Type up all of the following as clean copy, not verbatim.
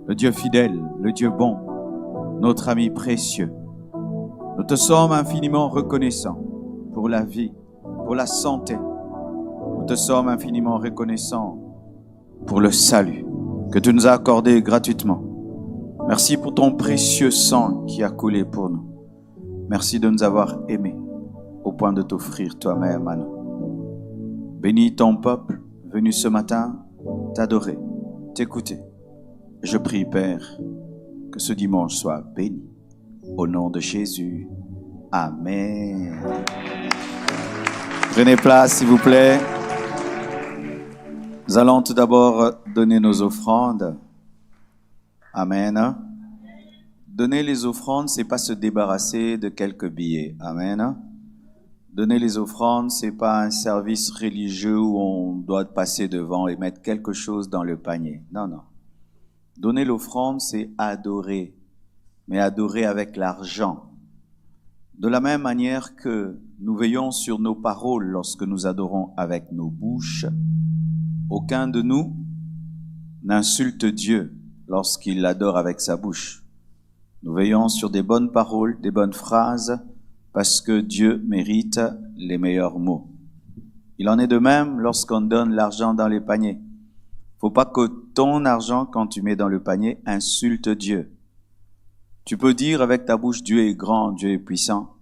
le Dieu fidèle, le Dieu bon, notre ami précieux. Nous te sommes infiniment reconnaissants pour la vie, pour la santé. Nous te sommes infiniment reconnaissants pour le salut que tu nous as accordé gratuitement. Merci pour ton précieux sang qui a coulé pour nous. Merci de nous avoir aimés au point de t'offrir toi-même à nous. Bénis ton peuple venu ce matin t'adorer, t'écouter. Je prie, Père, que ce dimanche soit béni. Au nom de Jésus. Amen. Prenez place, s'il vous plaît. Nous allons tout d'abord donner nos offrandes. Amen. Donner les offrandes, c'est pas se débarrasser de quelques billets. Amen. Donner les offrandes, c'est pas un service religieux où on doit passer devant et mettre quelque chose dans le panier. Non, non. Donner l'offrande, c'est adorer, mais adorer avec l'argent. De la même manière que nous veillons sur nos paroles lorsque nous adorons avec nos bouches, aucun de nous n'insulte Dieu lorsqu'il l'adore avec sa bouche. Nous veillons sur des bonnes paroles, des bonnes phrases, parce que Dieu mérite les meilleurs mots. Il en est de même lorsqu'on donne l'argent dans les paniers. Faut pas que ton argent, quand tu mets dans le panier, insulte Dieu. Tu peux dire avec ta bouche, Dieu est grand, Dieu est puissant,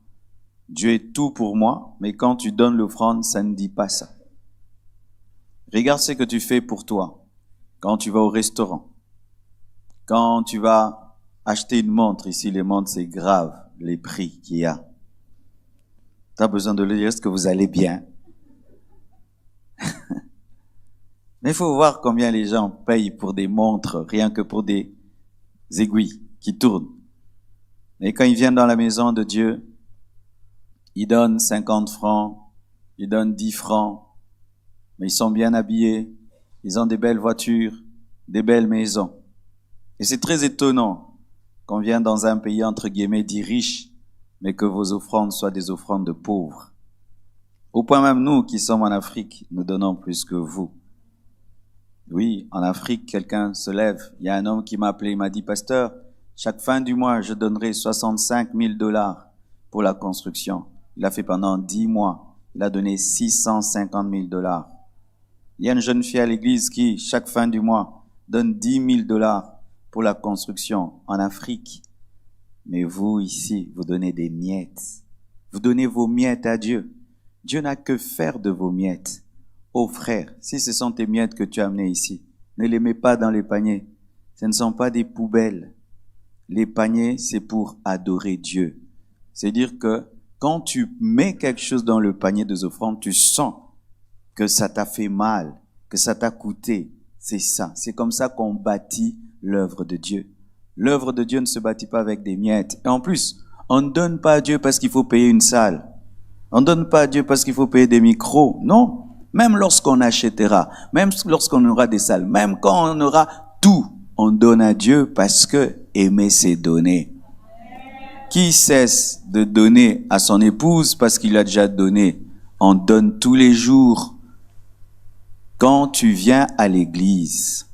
Dieu est tout pour moi, mais quand tu donnes l'offrande, ça ne dit pas ça. Regarde ce que tu fais pour toi quand tu vas au restaurant. Quand tu vas acheter une montre, ici les montres c'est grave, les prix qu'il y a. Tu as besoin de lui dire, est-ce que vous allez bien? Mais il faut voir combien les gens payent pour des montres, rien que pour des aiguilles qui tournent. Et quand ils viennent dans la maison de Dieu, ils donnent 50 francs, ils donnent 10 francs, mais ils sont bien habillés, ils ont des belles voitures, des belles maisons. Et c'est très étonnant qu'on vienne dans un pays entre guillemets dit riche, mais que vos offrandes soient des offrandes de pauvres. Au point même nous qui sommes en Afrique, nous donnons plus que vous. Oui, en Afrique, quelqu'un se lève. Il y a un homme qui m'a appelé, il m'a dit, pasteur, chaque fin du mois, je donnerai 65 000 $ pour la construction. Il a fait pendant 10 mois. Il a donné 650 000 $. Il y a une jeune fille à l'église qui, chaque fin du mois, donne 10 000 $ pour la construction en Afrique. Mais vous, ici, vous donnez des miettes. Vous donnez vos miettes à Dieu. Dieu n'a que faire de vos miettes. Oh frère, si ce sont tes miettes que tu as amenées ici, ne les mets pas dans les paniers. Ce ne sont pas des poubelles. Les paniers, c'est pour adorer Dieu. C'est-à-dire que quand tu mets quelque chose dans le panier des offrandes, tu sens que ça t'a fait mal, que ça t'a coûté. C'est ça. C'est comme ça qu'on bâtit l'œuvre de Dieu. L'œuvre de Dieu ne se bâtit pas avec des miettes. Et en plus, on ne donne pas à Dieu parce qu'il faut payer une salle. On ne donne pas à Dieu parce qu'il faut payer des micros. Non. Même lorsqu'on achètera, même lorsqu'on aura des salles, même quand on aura tout, on donne à Dieu parce que aimer c'est donner. Qui cesse de donner à son épouse parce qu'il a déjà donné? On donne tous les jours. Quand tu viens à l'église,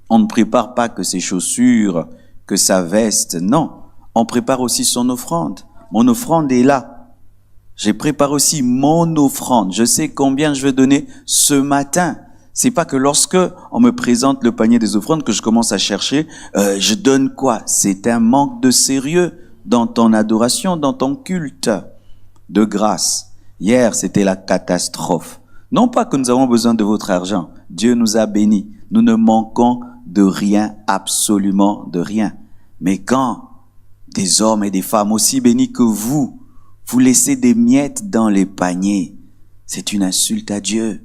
on ne prépare pas que ses chaussures, que sa veste, non. On prépare aussi son offrande. Mon offrande est là. J'ai préparé aussi mon offrande. Je sais combien je vais donner ce matin. C'est pas que lorsque on me présente le panier des offrandes que je commence à chercher, je donne quoi? C'est un manque de sérieux dans ton adoration, dans ton culte de grâce. Hier, c'était la catastrophe. Non pas que nous avons besoin de votre argent. Dieu nous a bénis. Nous ne manquons de rien, absolument de rien. Mais quand des hommes et des femmes aussi bénis que vous laissez des miettes dans les paniers, c'est une insulte à Dieu.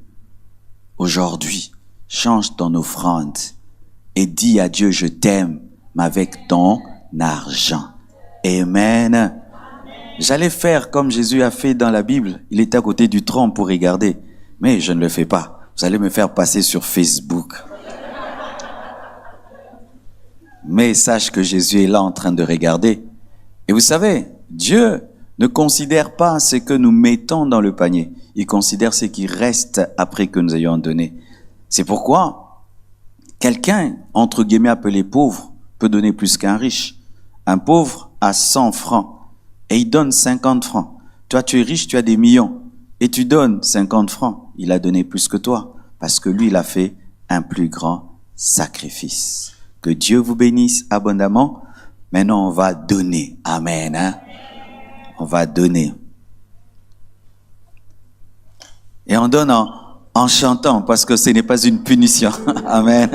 Aujourd'hui, change ton offrande et dis à Dieu, je t'aime, mais avec ton argent. Amen. J'allais faire comme Jésus a fait dans la Bible. Il était à côté du trône pour regarder. Mais je ne le fais pas. Vous allez me faire passer sur Facebook. Mais sache que Jésus est là en train de regarder. Et vous savez, Dieu ne considère pas ce que nous mettons dans le panier. Il considère ce qui reste après que nous ayons donné. C'est pourquoi, Quelqu'un, entre guillemets appelé pauvre, peut donner plus qu'un riche. Un pauvre a 100 francs et il donne 50 francs. Toi, tu es riche, tu as des millions et tu donnes 50 francs. Il a donné plus que toi parce que lui, il a fait un plus grand sacrifice. Que Dieu vous bénisse abondamment. Maintenant, on va donner. Amen. Hein? On va donner. Et on donne en chantant parce que ce n'est pas une punition. Amen.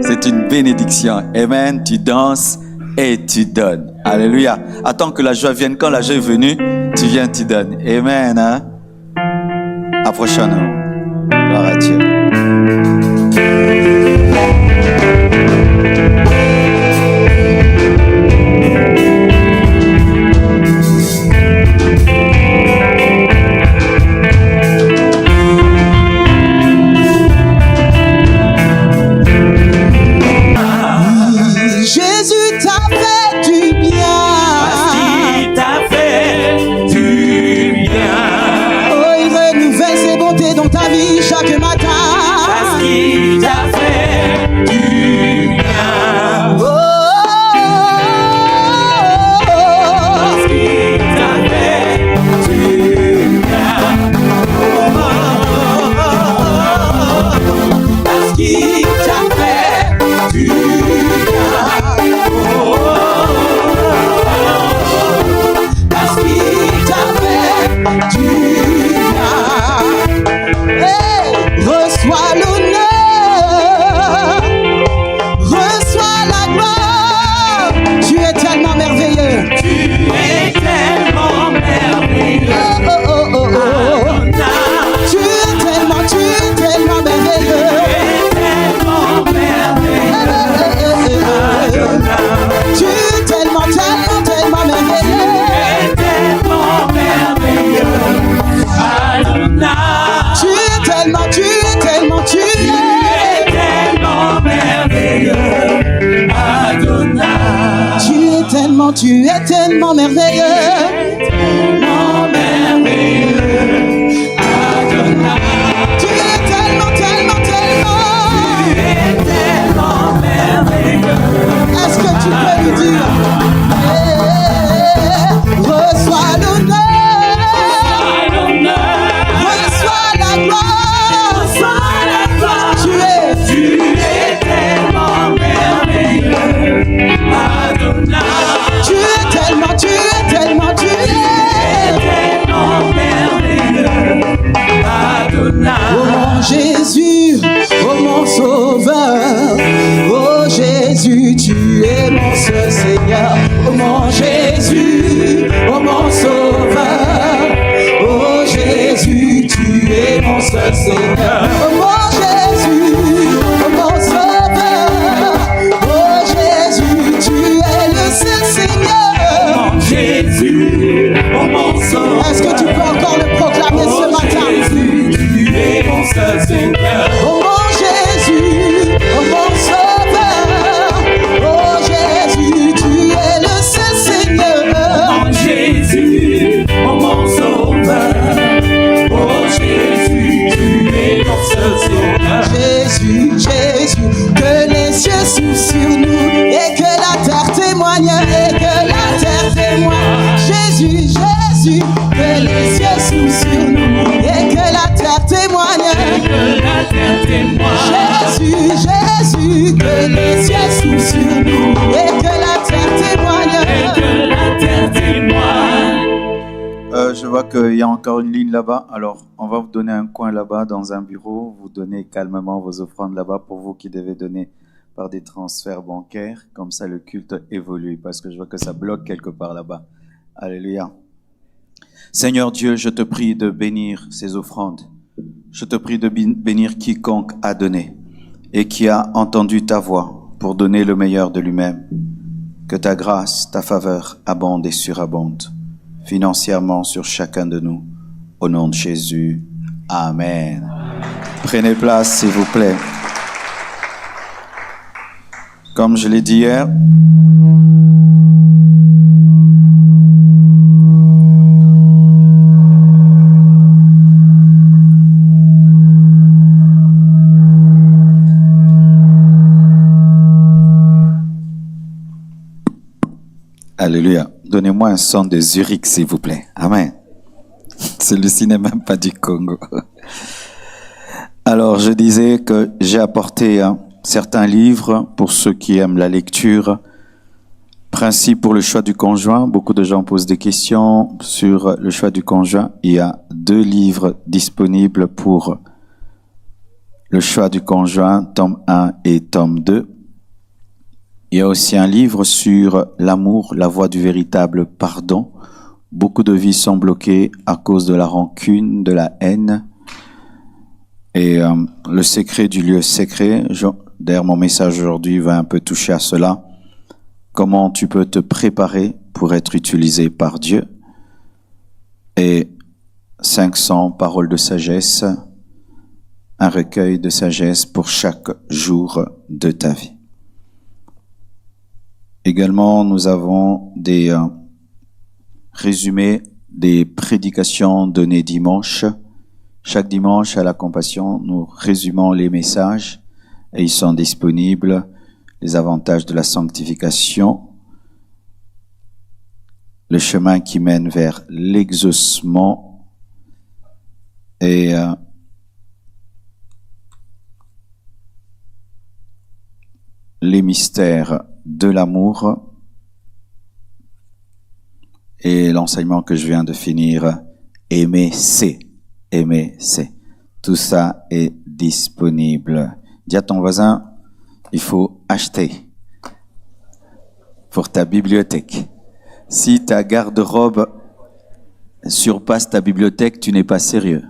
C'est une bénédiction. Amen. Tu danses et tu donnes. Alléluia. Attends que la joie vienne. Quand la joie est venue, tu viens, tu donnes. Amen. Hein? Approchons-nous. Gloire à Dieu. Chaque matin, parce qu'il t'a fait du bien. Parce qu'il t'a fait du bien. Parce qu'il t'a fait du bien. Parce qu'il t'a fait du bien. Reçois l'honneur, reçois la gloire. Tu es tellement merveilleux. Tu es tellement merveilleux. Oh, oh, oh, oh, oh. Tu es tellement merveilleux. Tu es tellement merveilleux. Tu es tellement merveilleux. Tu es tellement merveilleux. Adonai. Tu es tellement merveilleux, Adonai. Tu es tellement merveilleux, tellement merveilleux, Adonai. Tu es tellement merveilleux. Est-ce que tu peux lui dire? Reçois l'honneur, reçois la gloire. Tu es tellement merveilleux, Adonai. Tu es tellement merveilleux, Adonai. Oh mon Jésus, oh mon Sauveur, oh Jésus, tu es mon seul Seigneur. Oh mon Jésus, oh mon Sauveur, oh Jésus, tu es mon seul Seigneur. Oh mon Jésus, oh mon Sauveur, oh Jésus, tu es le seul Seigneur. Oh mon Jésus, oh mon Sauveur. Est-ce que tu peux encore le proclamer ce matin? Jésus, tu es mon seul Seigneur. Oh mon Jésus, oh mon Sauveur, oh Jésus, tu es le seul Seigneur. Oh mon Jésus, oh mon Sauveur, oh Jésus, tu es mon seul Seigneur. Jésus, Jésus, que les cieux s'ouvrent sur nous et que la terre témoigne, Jésus, Jésus, que les cieux s'ouvrent sur nous et que la terre témoigne, Jésus, Jésus, que les cieux s'ouvrent sur nous et que la terre témoigne. Je vois qu'il y a encore une ligne là-bas. Alors, on va vous donner un coin là-bas dans un bureau. Vous donnez calmement vos offrandes là-bas pour vous qui devez donner par des transferts bancaires. Comme ça, le culte évolue parce que je vois que ça bloque quelque part là-bas. Alléluia. Seigneur Dieu, je te prie de bénir ces offrandes. Je te prie de bénir quiconque a donné et qui a entendu ta voix pour donner le meilleur de lui-même. Que ta grâce, ta faveur abonde et surabonde financièrement sur chacun de nous. Au nom de Jésus. Amen. Prenez place, s'il vous plaît. Comme je l'ai dit hier, Alléluia. Donnez-moi un son de Zurich, s'il vous plaît. Amen. Celui-ci n'est même pas du Congo. Alors, je disais que j'ai apporté certains livres pour ceux qui aiment la lecture. Principe pour le choix du conjoint. Beaucoup de gens posent des questions sur le choix du conjoint. Il y a 2 livres disponibles pour le choix du conjoint, tome 1 et tome 2. Il y a aussi un livre sur l'amour, la voie du véritable pardon. Beaucoup de vies sont bloquées à cause de la rancune, de la haine. Et le secret du lieu secret, d'ailleurs mon message aujourd'hui va un peu toucher à cela. Comment tu peux te préparer pour être utilisé par Dieu. Et 500 paroles de sagesse, un recueil de sagesse pour chaque jour de ta vie. Également, nous avons des résumés des prédications données dimanche. Chaque dimanche à la Compassion, nous résumons les messages et ils sont disponibles. Les avantages de la sanctification, le chemin qui mène vers l'exaucement et les mystères de l'amour et l'enseignement que je viens de finir, aimer c'est. Aimer c'est. Tout ça est disponible. Dis à ton voisin, il faut acheter pour ta bibliothèque. Si ta garde-robe surpasse ta bibliothèque, tu n'es pas sérieux.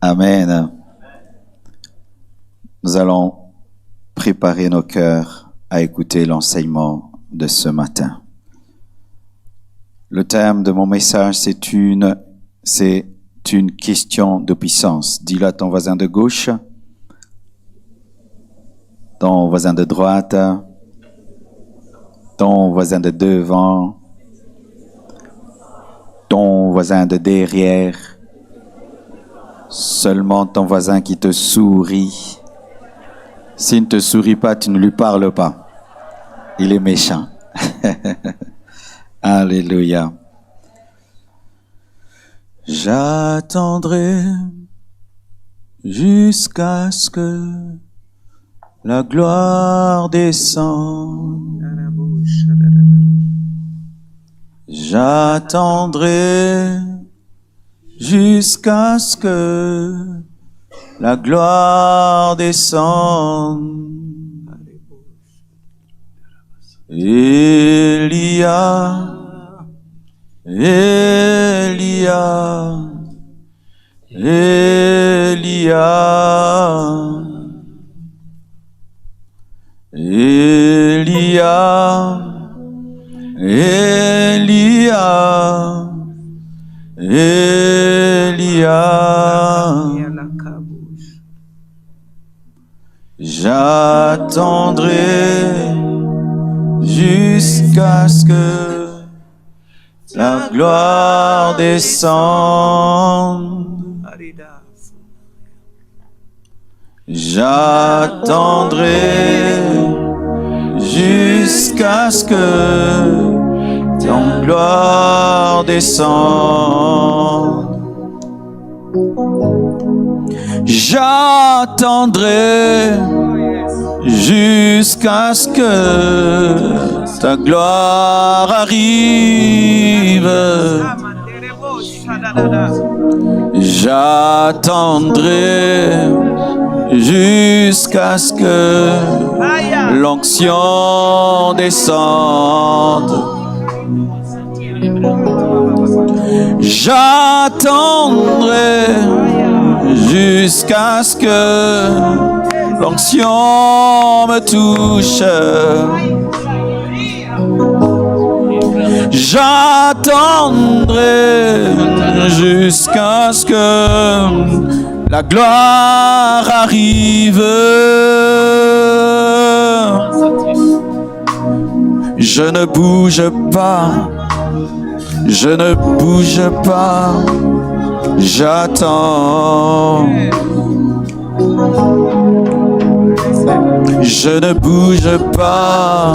Amen. Nous allons préparer nos cœurs à écouter l'enseignement de ce matin. Le thème de mon message, c'est une question de puissance. Dis-le à ton voisin de gauche, ton voisin de droite, ton voisin de devant, ton voisin de derrière, seulement ton voisin qui te sourit. S'il ne te sourit pas, tu ne lui parles pas. Il est méchant. Alléluia. J'attendrai jusqu'à ce que la gloire descende. J'attendrai jusqu'à ce que la gloire descende. Elia, Elia, Elia, Elia, Elia, Elia. J'attendrai jusqu'à ce que la gloire descende. J'attendrai jusqu'à ce que ton gloire descende. J'attendrai jusqu'à ce que ta gloire arrive. J'attendrai jusqu'à ce que l'onction descende. J'attendrai jusqu'à ce que l'onction me touche. J'attendrai jusqu'à ce que la gloire arrive. Je ne bouge pas, je ne bouge pas, j'attends. Je ne bouge pas,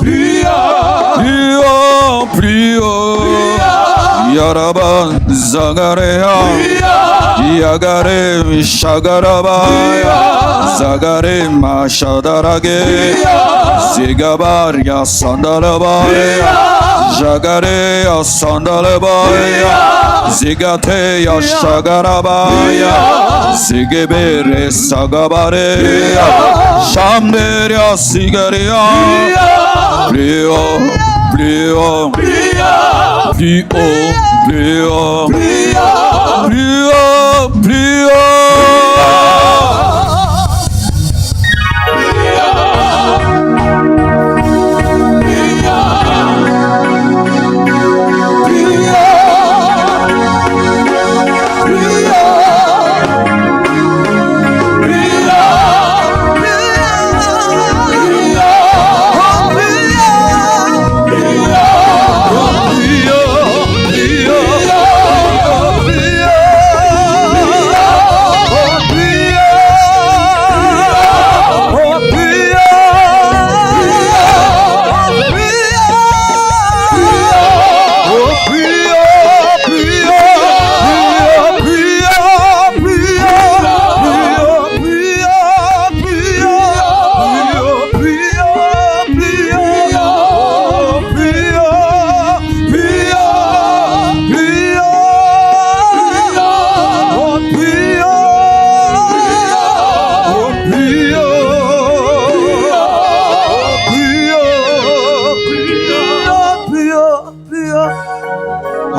plus haut, plus haut. Yaraba Zagarea, Yagare Shagarabaya, Zagare Mashadarage, Zigabaria Sandalabaya, Jagare Sandalabaya, Zigate Shagarabaya, Zigebere Sagabareya, Shamderia Sigaria, plus haut, plus haut, plus haut, plus haut, plus haut, plus haut, plus haut.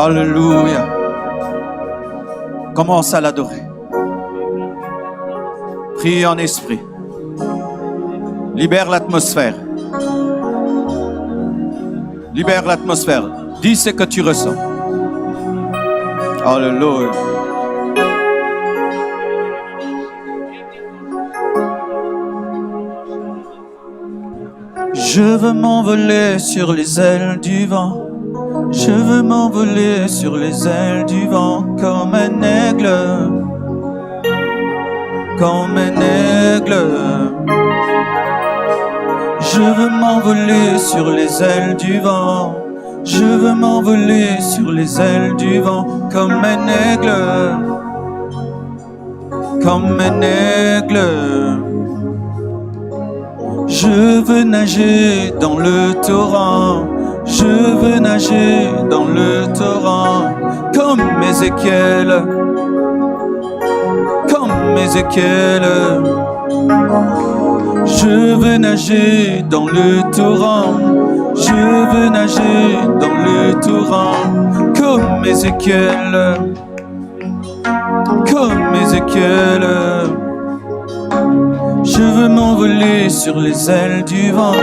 Alléluia. Commence à l'adorer. Prie en esprit. Libère l'atmosphère. Libère l'atmosphère. Dis ce que tu ressens. Alléluia. Je veux m'envoler sur les ailes du vent. Je veux m'envoler sur les ailes du vent comme un aigle. Comme un aigle. Je veux m'envoler sur les ailes du vent. Je veux m'envoler sur les ailes du vent comme un aigle. Comme un aigle. Je veux nager dans le torrent. Je veux nager dans le torrent comme Ézéchiel. Comme Ézéchiel. Je veux nager dans le torrent. Je veux nager dans le torrent comme Ézéchiel. Comme Ézéchiel. Je veux m'envoler sur les ailes du vent.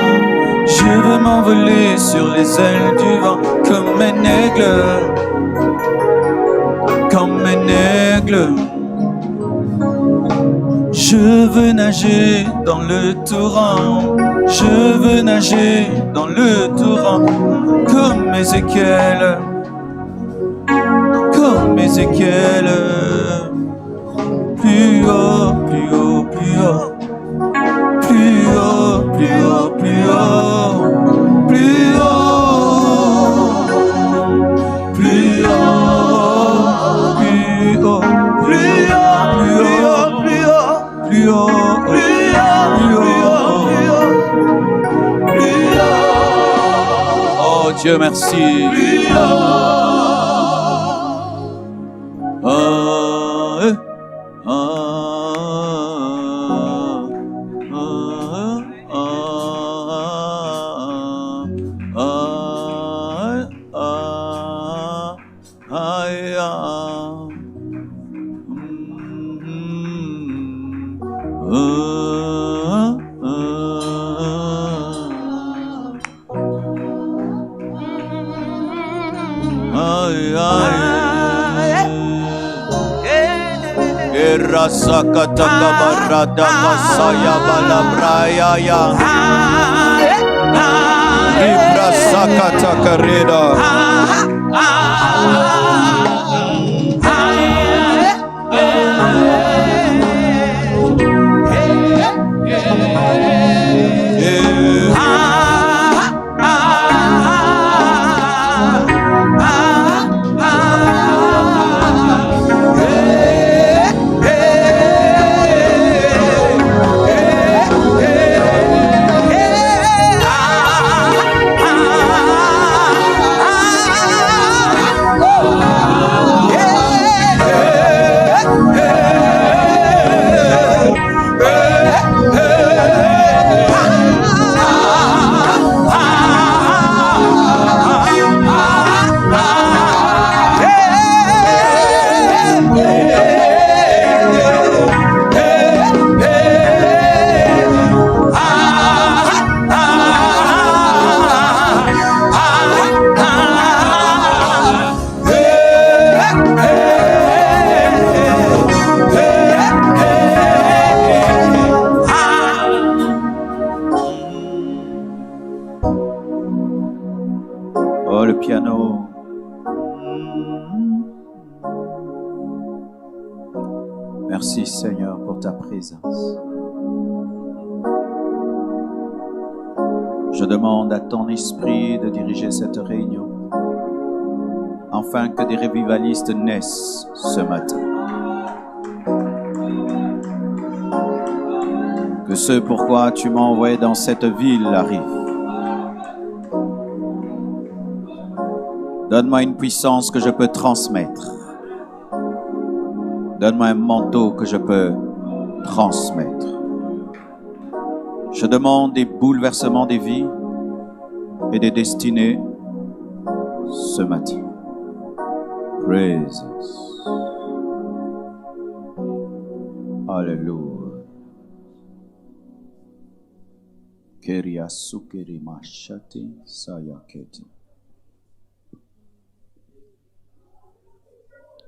Je veux m'envoler sur les ailes du vent comme un aigle. Comme un aigle. Je veux nager dans le torrent. Je veux nager dans le torrent comme Ézéchiel. Comme Ézéchiel. Plus haut, plus haut, plus haut. Plus haut, plus haut, plus haut. Plus haut. Plus haut. Plus haut. Plus haut. Plus haut. Plus haut. Oh Dieu, merci. Sakataka barada masaya balabraya ya Ibra sakataka reda le piano. Merci Seigneur pour ta présence. Je demande à ton esprit de diriger cette réunion, afin que des revivalistes naissent ce matin. Que ce pourquoi tu m'as envoyé dans cette ville arrive. Donne-moi une puissance que je peux transmettre. Donne-moi un manteau que je peux transmettre. Je demande des bouleversements des vies et des destinées ce matin. Praise. Alléluia. Keria sukeri mashati sayaketi.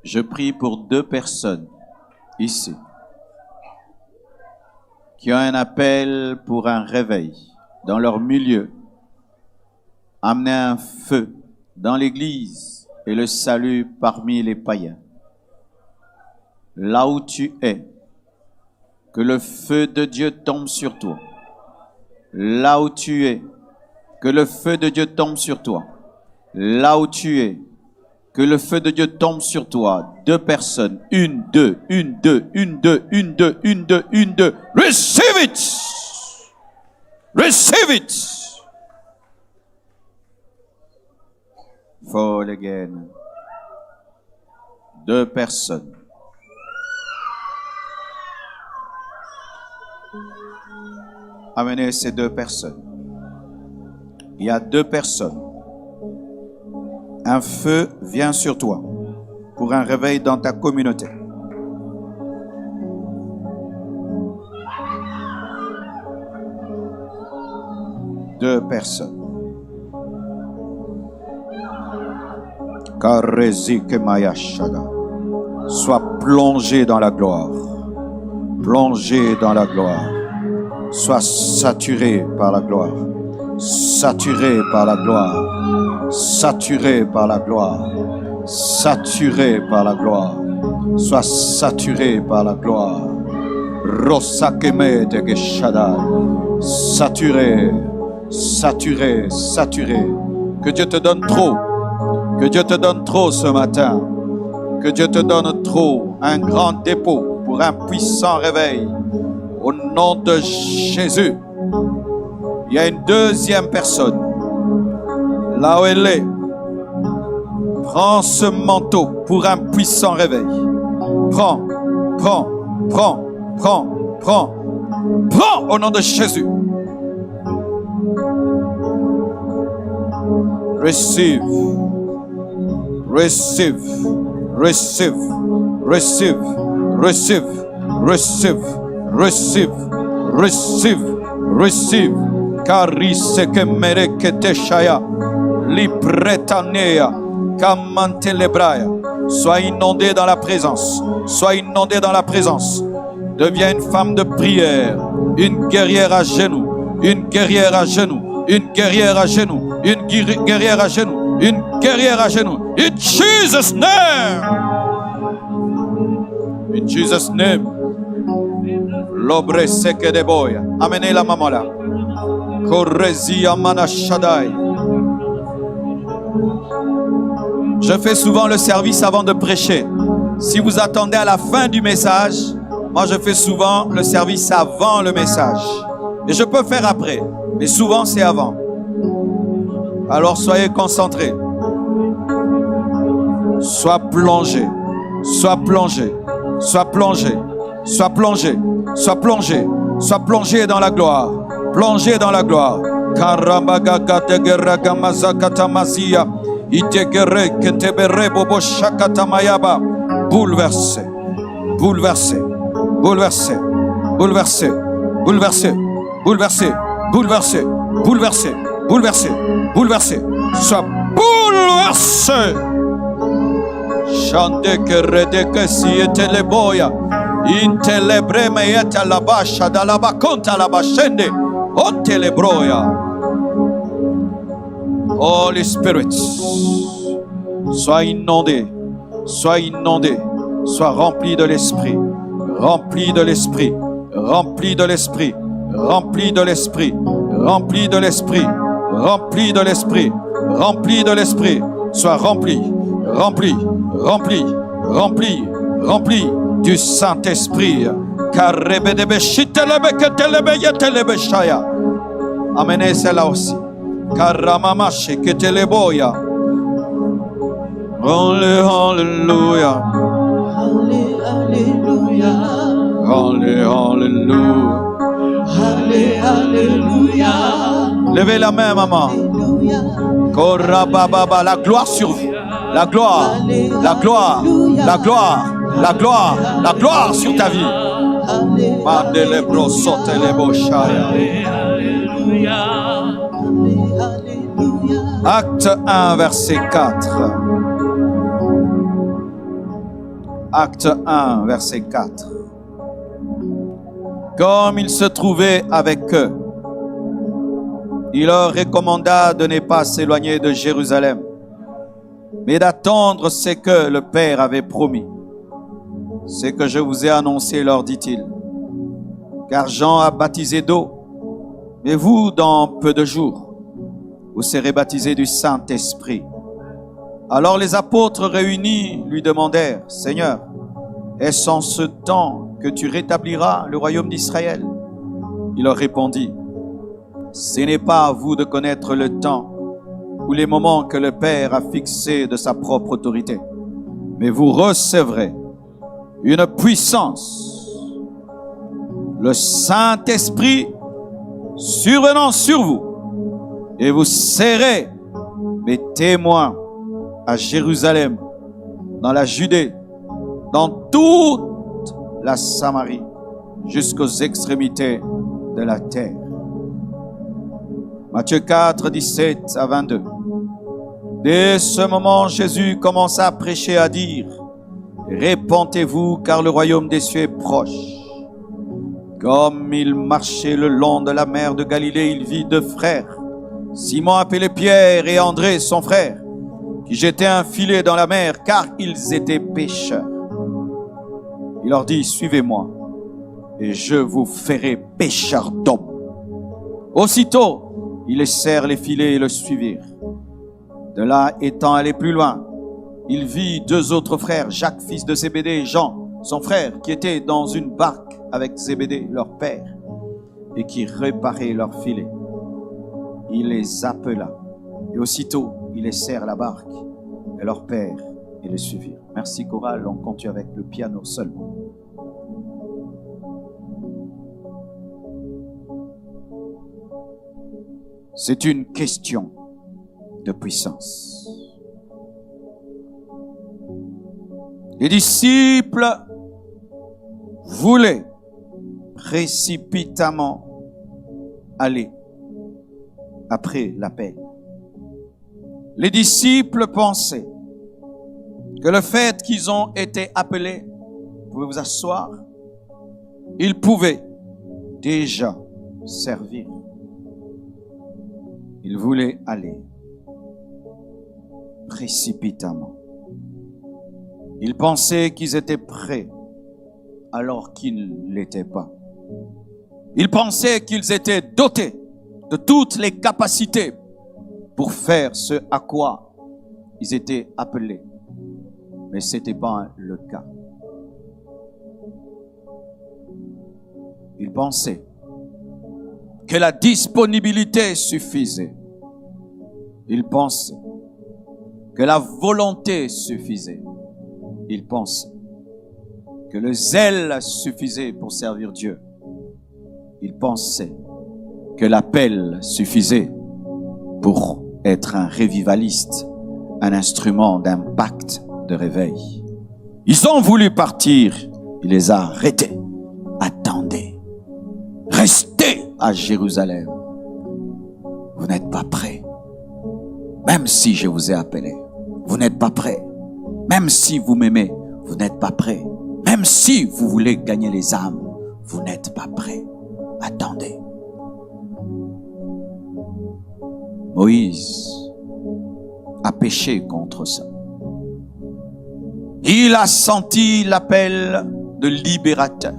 Je prie pour 2 personnes ici qui ont un appel pour un réveil dans leur milieu. Amener un feu dans l'église et le salut parmi les païens. Là où tu es, que le feu de Dieu tombe sur toi. Là où tu es, que le feu de Dieu tombe sur toi. Là où tu es, que le feu de Dieu tombe sur toi. 2 personnes. 1, 2, 1, 2, 1, 2, 1, 2, 1, 2, 1, 2. Receive it! Receive it! Fall again. 2 personnes. Amenez ces 2 personnes. Il y a 2 personnes. Un feu vient sur toi pour un réveil dans ta communauté. Deux personnes. Sois plongé dans la gloire. Plongé dans la gloire. Sois saturé par la gloire. Saturé par la gloire. Saturé par la gloire. Saturé par la gloire. Sois saturé par la gloire. Rosakeme de Geshadai. Saturé, saturé, saturé. Que Dieu te donne trop. Que Dieu te donne trop ce matin. Que Dieu te donne trop. Un grand dépôt pour un puissant réveil. Au nom de Jésus. Il y a une deuxième personne. Là où elle est. Prends ce manteau pour un puissant réveil. Prends, prends, prends, prends, prends. Prends au nom de Jésus. Receive. Receive. Receive. Receive. Receive. Receive. Receive. Receive. Receive. Carise que mereke te shaya. Lipretanea. Kamantelebraya. Sois inondé dans la présence. Sois inondé dans la présence. Deviens une femme de prière. Une guerrière à genoux. Une guerrière à genoux. Une guerrière à genoux. Une guerrière à genoux. Une guerrière à genoux. In Jesus' name. In Jesus' name. L'obre seke de boya. Amenez la maman là. Korezia manashadai. Je fais souvent le service avant de prêcher. Si vous attendez à la fin du message, moi je fais souvent le service avant le message. Et je peux faire après, mais souvent c'est avant. Alors soyez concentrés. Sois plongé. Sois plongé. Sois plongé. Sois plongé. Sois plongé. Sois plongé dans la gloire. Plongé dans la gloire. Bouleversé. Bouleversé. Bouleversé. Bouleversé. Bouleversé. Bouleversé. Bouleversé. Bouleversé. Bouleversé. Bouleversé. Sois bouleversé. Chante que rede que si était le boya. Intelebre me eta la basha da la baconta la bashende. Ontelebroya. Holy Spirit, sois inondé, sois inondé, sois rempli de l'Esprit, rempli de l'Esprit, rempli de l'Esprit, rempli de l'Esprit, rempli de l'Esprit, rempli de l'Esprit, rempli de l'Esprit, sois rempli, rempli, rempli, rempli, rempli du Saint-Esprit. Amenez celle-là aussi. Karamamashi keteleboya. Alléluia. Alléluia. Alléluia. Levez la main, maman. Korababa, la gloire sur vous. La gloire, la gloire, la gloire, la gloire, la gloire sur ta vie. Madelebro sotelebo shaya. Acte 1, verset 4. Acte 1, verset 4. Comme il se trouvait avec eux, il leur recommanda de ne pas s'éloigner de Jérusalem, mais d'attendre ce que le Père avait promis. Ce que je vous ai annoncé, leur dit-il. Car Jean a baptisé d'eau, mais vous, dans peu de jours, vous serez baptisés du Saint-Esprit. Alors les apôtres réunis lui demandèrent, Seigneur, est-ce en ce temps que tu rétabliras le royaume d'Israël? Il leur répondit, ce n'est pas à vous de connaître le temps ou les moments que le Père a fixés de sa propre autorité, mais vous recevrez une puissance, le Saint-Esprit survenant sur vous, et vous serez mes témoins à Jérusalem, dans la Judée, dans toute la Samarie, jusqu'aux extrémités de la terre. Matthieu 4, 17 à 22. Dès ce moment, Jésus commença à prêcher, à dire, répentez-vous, car le royaume des cieux est proche. Comme il marchait le long de la mer de Galilée, il vit deux frères, Simon appelé Pierre et André son frère, qui jetaient un filet dans la mer, car ils étaient pêcheurs. Il leur dit, suivez-moi, et je vous ferai pêcheurs d'hommes. Aussitôt, ils laissèrent les filets et le suivirent. De là, étant allé plus loin, il vit deux autres frères, Jacques, fils de Zébédée, et Jean, son frère, qui étaient dans une barque avec Zébédée, leur père, et qui réparaient leurs filets. Il les appela, et aussitôt, ils laissèrent la barque et leur père et les suivirent. Merci chorale, on continue avec le piano seulement. C'est une question de puissance. Les disciples voulaient précipitamment aller après l'appel. Les disciples pensaient que le fait qu'ils ont été appelés, vous pouvez vous asseoir, ils pouvaient déjà servir. Ils voulaient aller précipitamment. Ils pensaient qu'ils étaient prêts alors qu'ils ne l'étaient pas. Ils pensaient qu'ils étaient dotés de toutes les capacités pour faire ce à quoi ils étaient appelés. Mais ce n'était pas le cas. Ils pensaient que la disponibilité suffisait. Ils pensaient que la volonté suffisait. Ils pensaient que le zèle suffisait pour servir Dieu. Ils pensaient que l'appel suffisait pour être un revivaliste, un instrument d'impact, de réveil. Ils ont voulu partir, il les a arrêtés. Attendez, restez à Jérusalem. Vous n'êtes pas prêts. Même si je vous ai appelé, vous n'êtes pas prêts. Même si vous m'aimez, vous n'êtes pas prêts. Même si vous voulez gagner les âmes, vous n'êtes pas prêts. Attendez. Moïse a péché contre ça. Il a senti l'appel de libérateur.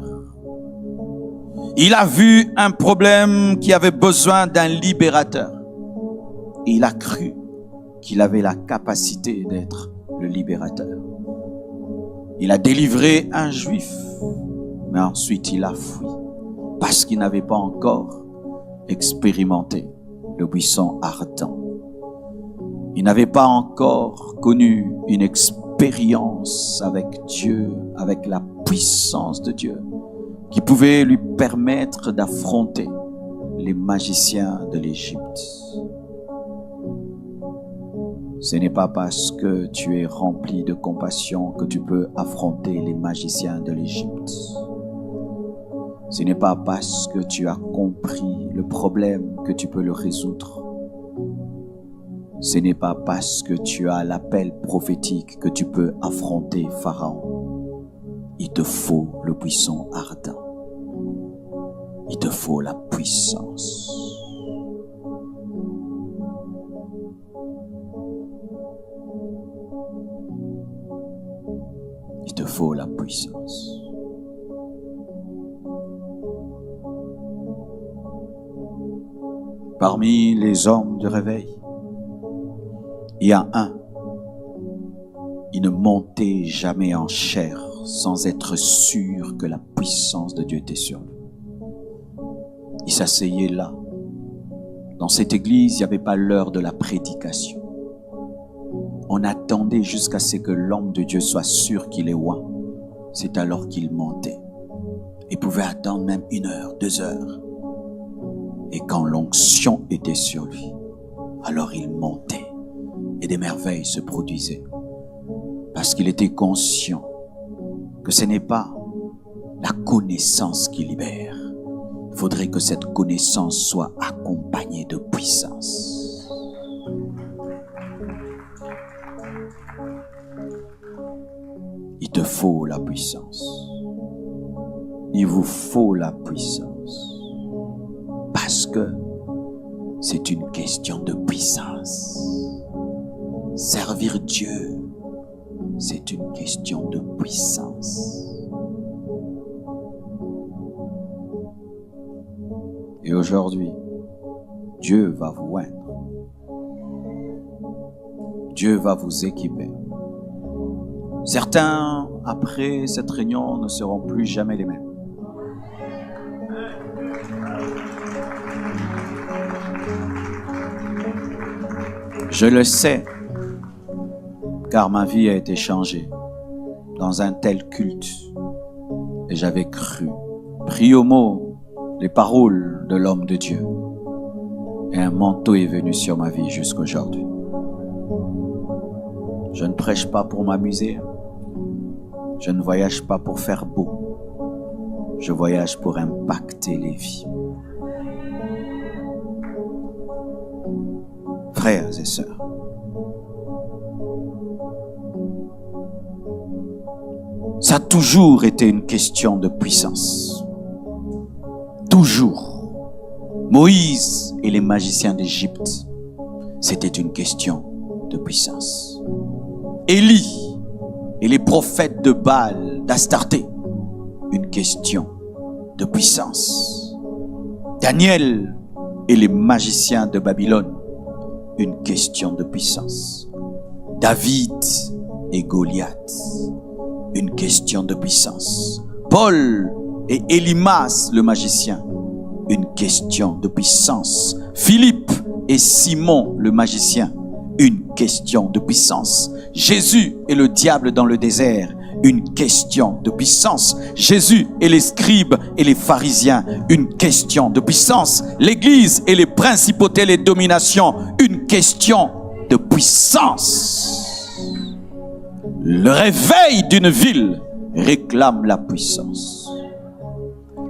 Il a vu un problème qui avait besoin d'un libérateur. Et il a cru qu'il avait la capacité d'être le libérateur. Il a délivré un juif, mais ensuite il a fui parce qu'il n'avait pas encore expérimenté le buisson ardent. Il n'avait pas encore connu une expérience avec Dieu, avec la puissance de Dieu, qui pouvait lui permettre d'affronter les magiciens de l'Égypte. Ce n'est pas parce que tu es rempli de compassion que tu peux affronter les magiciens de l'Égypte. Ce n'est pas parce que tu as compris le problème que tu peux le résoudre. Ce n'est pas parce que tu as l'appel prophétique que tu peux affronter Pharaon. Il te faut le buisson ardent. Il te faut la puissance. Il te faut la puissance. Parmi les hommes de réveil, il y a un, il ne montait jamais en chair sans être sûr que la puissance de Dieu était sur lui. Il s'asseyait là. Dans cette église, il n'y avait pas l'heure de la prédication. On attendait jusqu'à ce que l'homme de Dieu soit sûr qu'il est loin. C'est alors qu'il montait. Il pouvait attendre même 1 heure, 2 heures. Et quand l'onction était sur lui, alors il montait. Et des merveilles se produisaient. Parce qu'il était conscient que ce n'est pas la connaissance qui libère. Il faudrait que cette connaissance soit accompagnée de puissance. Il te faut la puissance. Il vous faut la puissance. Parce que c'est une question de puissance. Servir Dieu, c'est une question de puissance. Et aujourd'hui, Dieu va vous oindre. Dieu va vous équiper. Certains, après cette réunion, ne seront plus jamais les mêmes. Je le sais, car ma vie a été changée dans un tel culte. Et j'avais cru, pris au mot les paroles de l'homme de Dieu. Et un manteau est venu sur ma vie jusqu'aujourd'hui. Je ne prêche pas pour m'amuser. Je ne voyage pas pour faire beau. Je voyage pour impacter les vies. Frères et sœurs, ça a toujours été une question de puissance. Toujours. Moïse et les magiciens d'Égypte, c'était une question de puissance. Élie et les prophètes de Baal, d'Astarté, une question de puissance. Daniel et les magiciens de Babylone, une question de puissance. David et Goliath, une question de puissance. Paul et Élimas le magicien, une question de puissance. Philippe et Simon le magicien, une question de puissance. Jésus et le diable dans le désert, une question de puissance. Jésus et les scribes et les pharisiens, une question de puissance. L'Église et les principautés, les dominations, une question de puissance. Le réveil d'une ville réclame la puissance.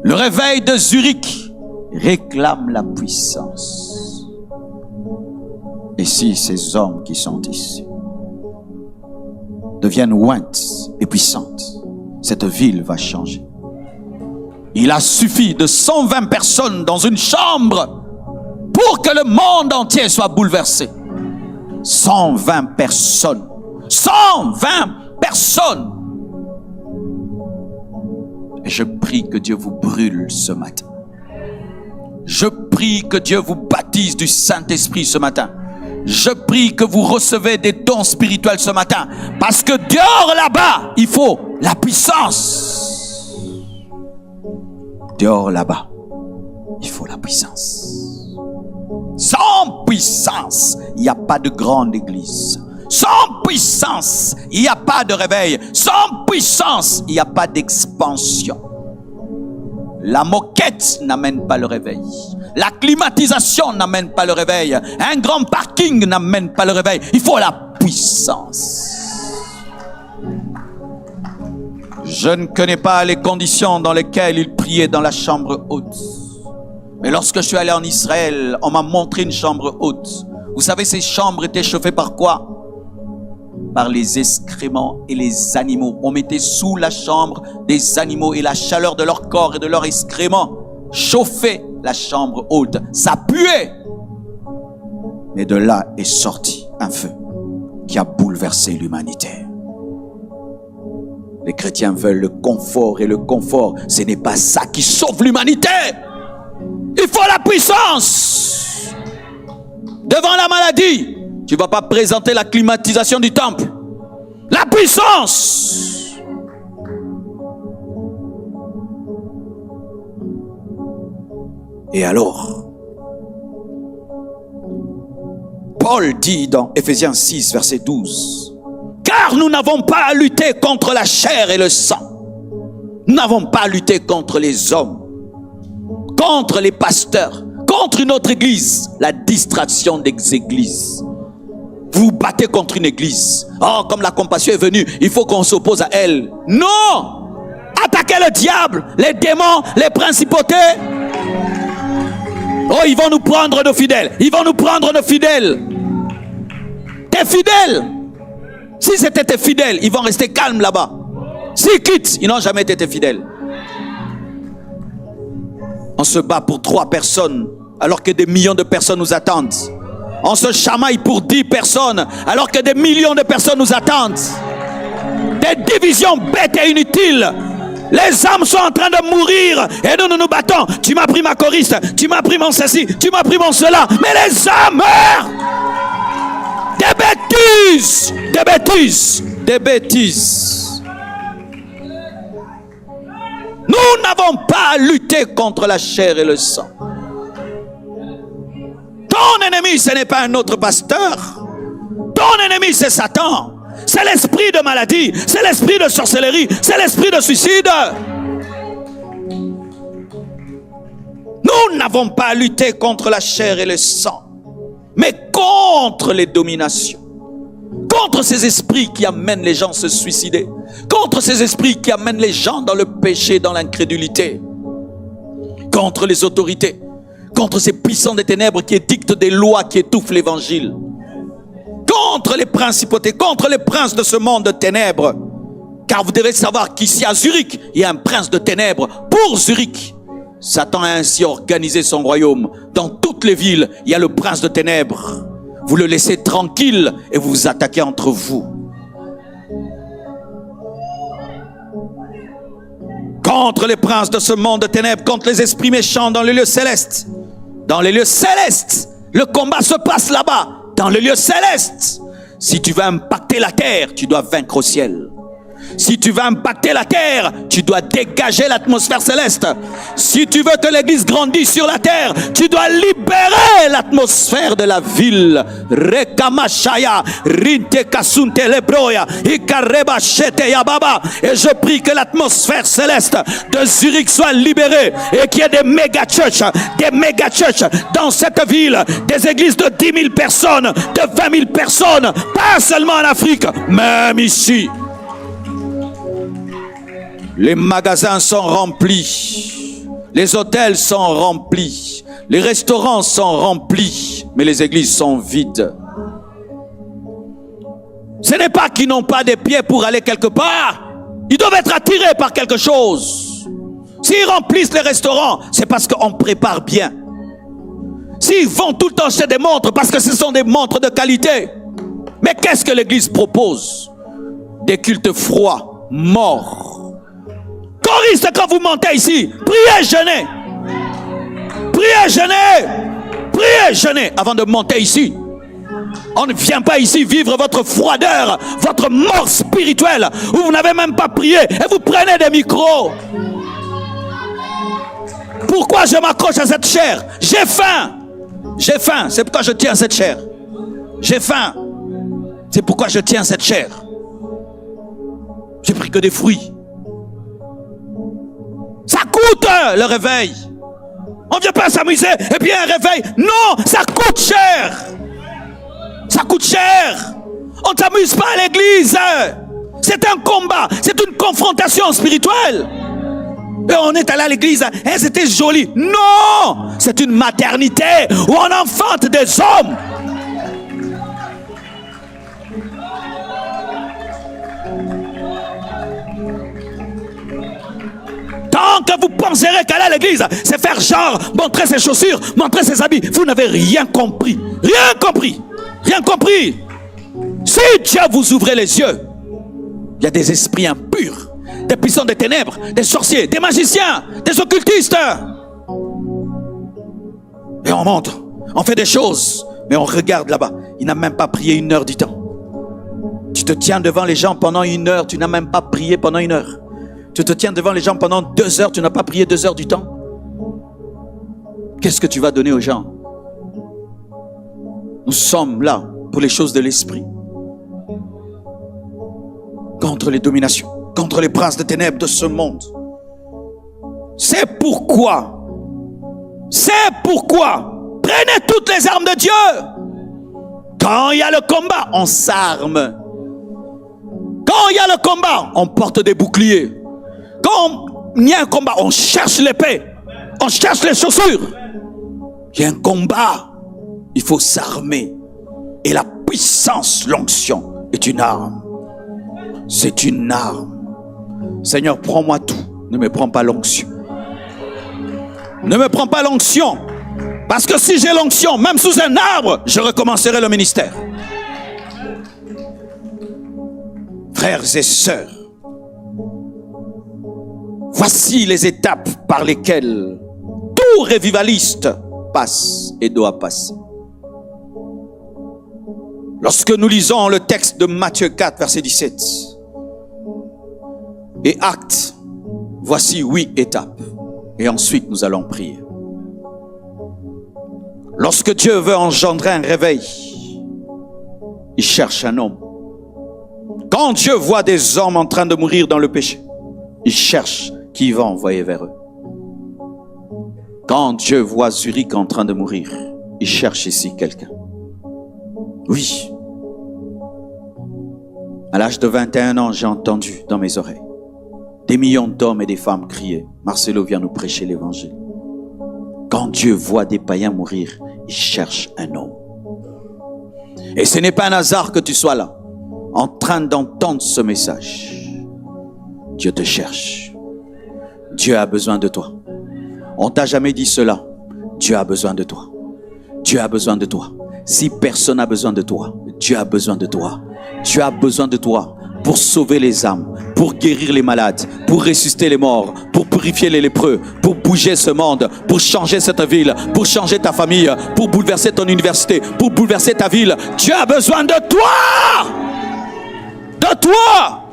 Le réveil de Zurich réclame la puissance. Et si ces hommes qui sont ici deviennent ointes et puissantes, cette ville va changer. Il a suffi de 120 personnes dans une chambre pour que le monde entier soit bouleversé. 120 personnes. 120 personnes. Et je prie que Dieu vous brûle ce matin. Je prie que Dieu vous baptise du Saint-Esprit ce matin. Je prie que vous recevez des dons spirituels ce matin. Parce que dehors là-bas, il faut la puissance. Dehors là-bas, il faut la puissance. Sans puissance, il n'y a pas de grande église. Sans puissance, il n'y a pas de réveil. Sans puissance, il n'y a pas d'expansion. La moquette n'amène pas le réveil. La climatisation n'amène pas le réveil. Un grand parking n'amène pas le réveil. Il faut la puissance. Je ne connais pas les conditions dans lesquelles il priait dans la chambre haute. Mais lorsque je suis allé en Israël, on m'a montré une chambre haute. Vous savez, ces chambres étaient chauffées par quoi? Par les excréments et les animaux. On mettait sous la chambre des animaux et la chaleur de leur corps et de leurs excréments chauffait la chambre haute. Ça puait. Mais de là est sorti un feu qui a bouleversé l'humanité. Les chrétiens veulent le confort et le confort, ce n'est pas ça qui sauve l'humanité. Il faut la puissance. Devant la maladie, tu ne vas pas présenter la climatisation du temple. La puissance. Et alors, Paul dit dans Ephésiens 6, verset 12, « Car nous n'avons pas à lutter contre la chair et le sang. Nous n'avons pas à lutter contre les hommes, contre les pasteurs, contre une autre église, la distraction des églises. Vous vous battez contre une église. Oh, comme la compassion est venue, il faut qu'on s'oppose à elle. Non! Attaquez le diable, les démons, les principautés. Oh, ils vont nous prendre nos fidèles. Ils vont nous prendre nos fidèles. Tes fidèles. Si c'était tes fidèles, ils vont rester calmes là-bas. S'ils quittent, ils n'ont jamais été tes fidèles. On se bat pour 3 personnes alors que des millions de personnes nous attendent. On se chamaille pour 10 personnes alors que des millions de personnes nous attendent. Des divisions bêtes et inutiles. Les âmes sont en train de mourir et nous nous battons. Tu m'as pris ma choriste, tu m'as pris mon ceci, tu m'as pris mon cela. Mais les âmes meurent. Des bêtises, des bêtises, des bêtises. Nous n'avons pas à lutter contre la chair et le sang. Ton ennemi, ce n'est pas un autre pasteur. Ton ennemi, c'est Satan. C'est l'esprit de maladie. C'est l'esprit de sorcellerie. C'est l'esprit de suicide. Nous n'avons pas à lutter contre la chair et le sang, mais contre les dominations. Contre ces esprits qui amènent les gens à se suicider. Contre ces esprits qui amènent les gens dans le péché, dans l'incrédulité. Contre les autorités. Contre ces puissants des ténèbres qui édictent des lois qui étouffent l'évangile. Contre les principautés, contre les princes de ce monde de ténèbres. Car vous devez savoir qu'ici à Zurich, il y a un prince de ténèbres. Pour Zurich, Satan a ainsi organisé son royaume. Dans toutes les villes, il y a le prince de ténèbres. Vous le laissez tranquille et vous vous attaquez entre vous. Contre les princes de ce monde de ténèbres, contre les esprits méchants dans les lieux célestes. Dans les lieux célestes, le combat se passe là-bas, dans les lieux célestes. Si tu veux impacter la terre, tu dois vaincre au ciel. Si tu veux impacter la terre, tu dois dégager l'atmosphère céleste. Si tu veux que l'église grandisse sur la terre, tu dois libérer l'atmosphère de la ville. Rekamashaya, Rinte Kasunte Lebroya, Ikareba Shete Yababa. Et je prie que l'atmosphère céleste de Zurich soit libérée et qu'il y ait des méga churches dans cette ville, des églises de 10 000 personnes, de 20 000 personnes, pas seulement en Afrique, même ici. Les magasins sont remplis, les hôtels sont remplis, les restaurants sont remplis, mais les églises sont vides. Ce n'est pas qu'ils n'ont pas des pieds pour aller quelque part, ils doivent être attirés par quelque chose. S'ils remplissent les restaurants, c'est parce qu'on prépare bien. S'ils vont tout le temps chez des montres, parce que ce sont des montres de qualité. Mais qu'est-ce que l'Église propose? Des cultes froids, morts. Choriste, quand vous montez ici, priez, jeûnez. Priez, jeûnez. Priez, jeûnez avant de monter ici. On ne vient pas ici vivre votre froideur, votre mort spirituelle, où vous n'avez même pas prié et vous prenez des micros. Pourquoi je m'accroche à cette chair? J'ai faim. J'ai faim. C'est pourquoi je tiens à cette chair. J'ai faim. C'est pourquoi je tiens à cette chair. J'ai pris que des fruits. Ça coûte le réveil. On ne vient pas s'amuser et puis un réveil. Non, ça coûte cher. Ça coûte cher. On ne s'amuse pas à l'église. C'est un combat. C'est une confrontation spirituelle. Et on est allé à l'église et c'était joli. Non, c'est une maternité où on enfante des hommes. Tant que vous penserez qu'aller à l'église, c'est faire genre, montrer ses chaussures, montrer ses habits, vous n'avez rien compris. Rien compris. Rien compris. Si Dieu vous ouvrait les yeux, il y a des esprits impurs, des puissants des ténèbres, des sorciers, des magiciens, des occultistes. Et on monte, on fait des choses, mais on regarde là-bas. Il n'a même pas prié 1 heure du temps. Tu te tiens devant les gens pendant 1 heure, tu n'as même pas prié pendant 1 heure. Tu te tiens devant les gens pendant 2 heures, tu n'as pas prié 2 heures du temps. Qu'est-ce que tu vas donner aux gens? Nous sommes là pour les choses de l'esprit. Contre les dominations, contre les princes de ténèbres de ce monde. C'est pourquoi, prenez toutes les armes de Dieu. Quand il y a le combat, on s'arme. Quand il y a le combat, on porte des boucliers. Quand il y a un combat, on cherche l'épée. On cherche les chaussures. Il y a un combat. Il faut s'armer. Et la puissance, l'onction, est une arme. C'est une arme. Seigneur, prends-moi tout. Ne me prends pas l'onction. Ne me prends pas l'onction. Parce que si j'ai l'onction, même sous un arbre, je recommencerai le ministère. Frères et sœurs, voici les étapes par lesquelles tout révivaliste passe et doit passer. Lorsque nous lisons le texte de Matthieu 4, verset 17, et Actes, voici 8 étapes. Et ensuite, nous allons prier. Lorsque Dieu veut engendrer un réveil, il cherche un homme. Quand Dieu voit des hommes en train de mourir dans le péché, il cherche qui il va envoyer vers eux. Quand Dieu voit Zurich en train de mourir, il cherche ici quelqu'un. Oui. À l'âge de 21 ans, j'ai entendu dans mes oreilles des millions d'hommes et des femmes crier, Marcelo vient nous prêcher l'évangile. Quand Dieu voit des païens mourir, il cherche un homme. Et ce n'est pas un hasard que tu sois là, en train d'entendre ce message. Dieu te cherche. Dieu a besoin de toi. On t'a jamais dit cela. Dieu a besoin de toi. Dieu a besoin de toi. Si personne n'a besoin de toi, Dieu a besoin de toi. Dieu a besoin de toi pour sauver les âmes, pour guérir les malades, pour ressusciter les morts, pour purifier les lépreux, pour bouger ce monde, pour changer cette ville, pour changer ta famille, pour bouleverser ton université, pour bouleverser ta ville. Dieu a besoin de toi! De toi!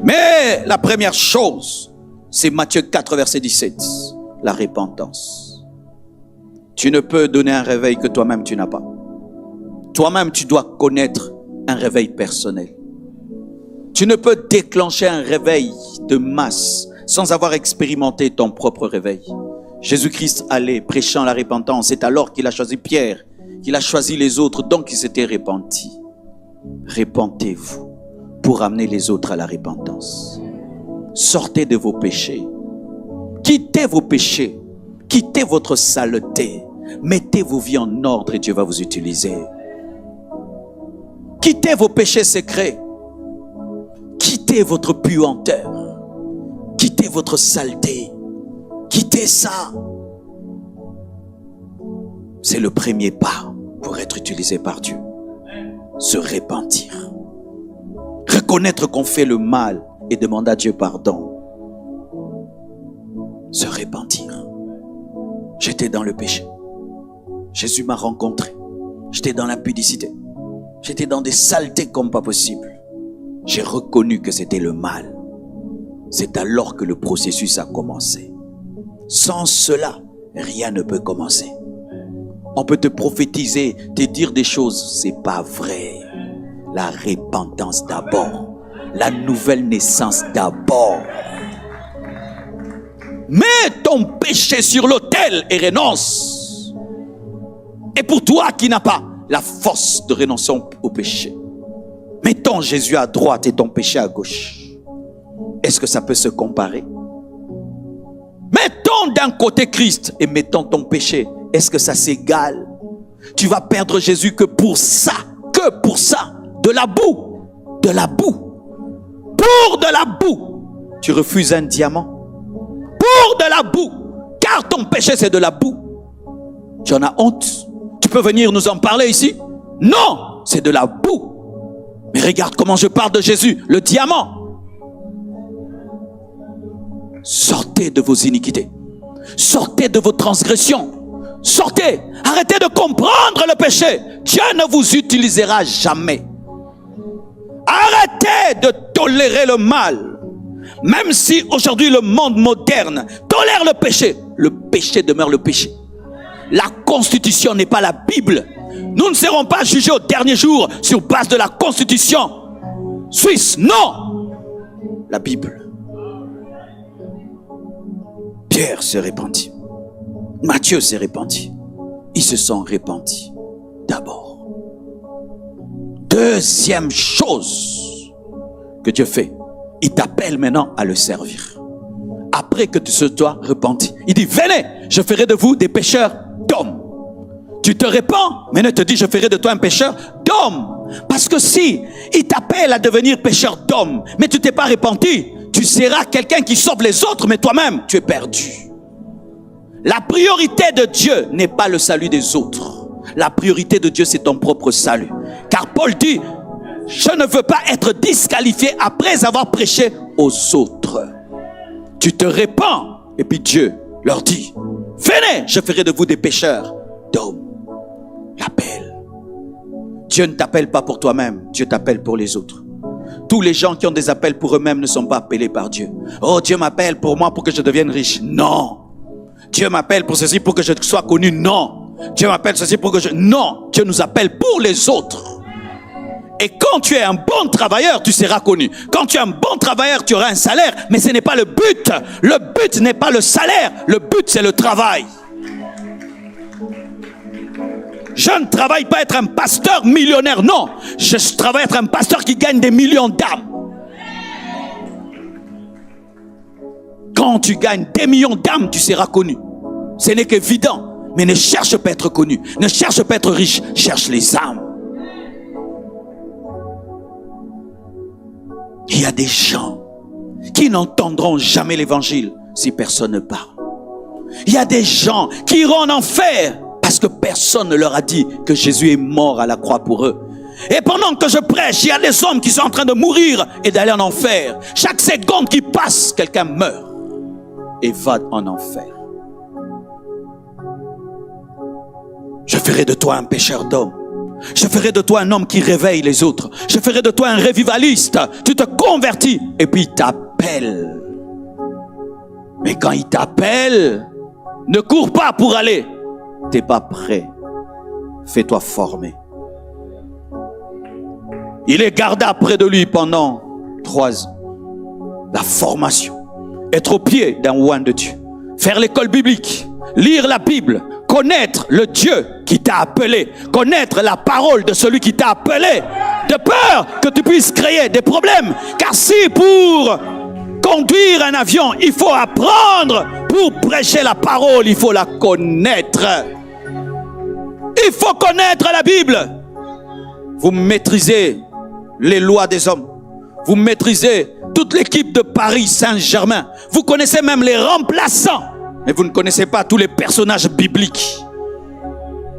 Mais la première chose, c'est Matthieu 4, verset 17, la repentance. Tu ne peux donner un réveil que toi-même tu n'as pas. Toi-même tu dois connaître un réveil personnel. Tu ne peux déclencher un réveil de masse sans avoir expérimenté ton propre réveil. Jésus-Christ allait prêchant la repentance. C'est alors qu'il a choisi Pierre, qu'il a choisi les autres, donc il s'était repenti. Repentez-vous pour amener les autres à la repentance. Sortez de vos péchés. Quittez vos péchés. Quittez votre saleté. Mettez vos vies en ordre et Dieu va vous utiliser. Quittez vos péchés secrets. Quittez votre puanteur. Quittez votre saleté. Quittez ça. C'est le premier pas pour être utilisé par Dieu. se repentir. Reconnaître qu'on fait le mal et demander à Dieu pardon. Se repentir. J'étais dans le péché. Jésus m'a rencontré. J'étais dans l'impudicité. J'étais dans des saletés comme pas possible. J'ai reconnu que c'était le mal. C'est alors que le processus a commencé. Sans cela, rien ne peut commencer. On peut te prophétiser, te dire des choses, c'est pas vrai. La repentance d'abord. La nouvelle naissance d'abord. Mets ton péché sur l'autel et renonce. Et pour toi qui n'as pas la force de renoncer au péché, mettons Jésus à droite et ton péché à gauche. Est-ce que ça peut se comparer? Mettons d'un côté Christ et mettons ton péché. Est-ce que ça s'égale? Tu vas perdre Jésus que pour ça. De la boue. De la boue. Pour de la boue. Tu refuses un diamant. Pour de la boue. Car ton péché c'est de la boue. Tu en as honte? Tu peux venir nous en parler ici? Non, c'est de la boue. Mais regarde comment je parle de Jésus, le diamant. Sortez de vos iniquités. Sortez de vos transgressions. Sortez. Arrêtez de comprendre le péché. Dieu ne vous utilisera jamais. Arrêtez de tolérer le mal. Même si aujourd'hui le monde moderne tolère le péché demeure le péché. La Constitution n'est pas la Bible. Nous ne serons pas jugés au dernier jour sur base de la Constitution suisse. Non. La Bible. Pierre se répandit. Matthieu s'est répandu. Ils se sont répandus d'abord. Deuxième chose que Dieu fait, il t'appelle maintenant à le servir. Après que tu se sois repenti, il dit, venez, je ferai de vous des pêcheurs d'hommes. Tu te répands, mais ne te dis, je ferai de toi un pêcheur d'hommes. Parce que si il t'appelle à devenir pêcheur d'hommes, mais tu t'es pas repenti, tu seras quelqu'un qui sauve les autres, mais toi-même, tu es perdu. La priorité de Dieu n'est pas le salut des autres. La priorité de Dieu, c'est ton propre salut. Car Paul dit, je ne veux pas être disqualifié après avoir prêché aux autres. Tu te répands, et puis Dieu leur dit, venez, je ferai de vous des pêcheurs d'hommes. L'appel. Dieu ne t'appelle pas pour toi-même, Dieu t'appelle pour les autres. Tous les gens qui ont des appels pour eux-mêmes ne sont pas appelés par Dieu. Oh, Dieu m'appelle pour moi pour que je devienne riche. Non. Dieu m'appelle pour ceci pour que je sois connu. Non. Dieu m'appelle ceci pour que je... Non. Dieu nous appelle pour les autres. Et quand tu es un bon travailleur, tu seras connu. Quand tu es un bon travailleur, tu auras un salaire. Mais ce n'est pas le but. Le but n'est pas le salaire. Le but, c'est le travail. Je ne travaille pas être un pasteur millionnaire. Non. Je travaille être un pasteur qui gagne des millions d'âmes. Quand tu gagnes des millions d'âmes, tu seras connu. Ce n'est qu'évident. Mais ne cherche pas à être connu. Ne cherche pas à être riche. Cherche les âmes. Il y a des gens qui n'entendront jamais l'évangile si personne ne parle. Il y a des gens qui iront en enfer parce que personne ne leur a dit que Jésus est mort à la croix pour eux. Et pendant que je prêche, il y a des hommes qui sont en train de mourir et d'aller en enfer. Chaque seconde qui passe, quelqu'un meurt et va en enfer. Je ferai de toi un pêcheur d'hommes. Je ferai de toi un homme qui réveille les autres. Je ferai de toi un revivaliste. Tu te convertis et puis il t'appelle. Mais quand il t'appelle, ne cours pas pour aller. T'es pas prêt. Fais-toi former. Il est gardé près de lui pendant 3 ans. La formation. Être au pied d'un oint de Dieu. Faire l'école biblique. Lire la Bible. Connaître le Dieu qui t'a appelé. Connaître la parole de celui qui t'a appelé. De peur que tu puisses créer des problèmes. Car si pour conduire un avion, il faut apprendre. Pour prêcher la parole, il faut la connaître. Il faut connaître la Bible. Vous maîtrisez les lois des hommes. Vous maîtrisez toute l'équipe de Paris Saint-Germain. Vous connaissez même les remplaçants. Mais vous ne connaissez pas tous les personnages bibliques.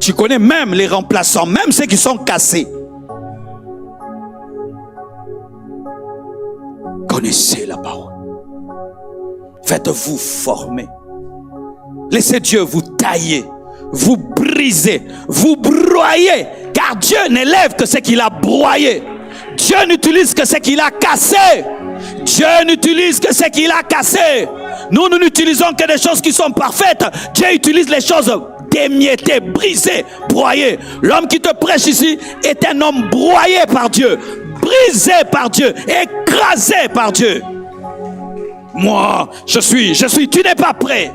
Tu connais même les remplaçants, même ceux qui sont cassés. Connaissez la parole. Faites-vous former. Laissez Dieu vous tailler, vous briser, vous broyer. Car Dieu n'élève que ce qu'il a broyé. Dieu n'utilise que ce qu'il a cassé. Dieu n'utilise que ce qu'il a cassé. Nous n'utilisons que des choses qui sont parfaites. Dieu utilise les choses démiettées, brisées, broyées. L'homme qui te prêche ici est un homme broyé par Dieu, brisé par Dieu, écrasé par Dieu. Moi, je suis, tu n'es pas prêt.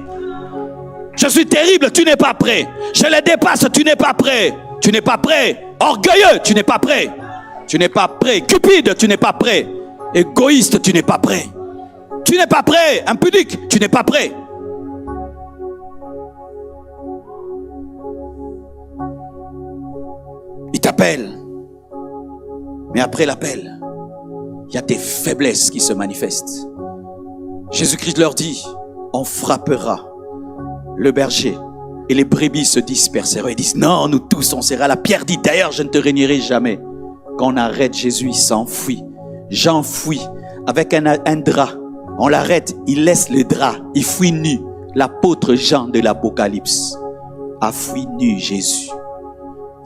Je suis terrible, tu n'es pas prêt. Je les dépasse, tu n'es pas prêt. Tu n'es pas prêt. Orgueilleux, tu n'es pas prêt. Tu n'es pas prêt. Cupide, tu n'es pas prêt. Égoïste, tu n'es pas prêt. Tu n'es pas prêt. Impudique, tu n'es pas prêt. Il t'appelle. Mais après l'appel, il y a des faiblesses qui se manifestent. Jésus-Christ leur dit, on frappera le berger et les brebis se disperseront. Ils disent, non, nous tous on sera là. Pierre dit, d'ailleurs, je ne te régnerai jamais. Quand on arrête Jésus, il s'enfuit. Jean fuit avec un drap. On l'arrête, il laisse le drap, il fuit nu. L'apôtre Jean de l'Apocalypse a fui nu Jésus.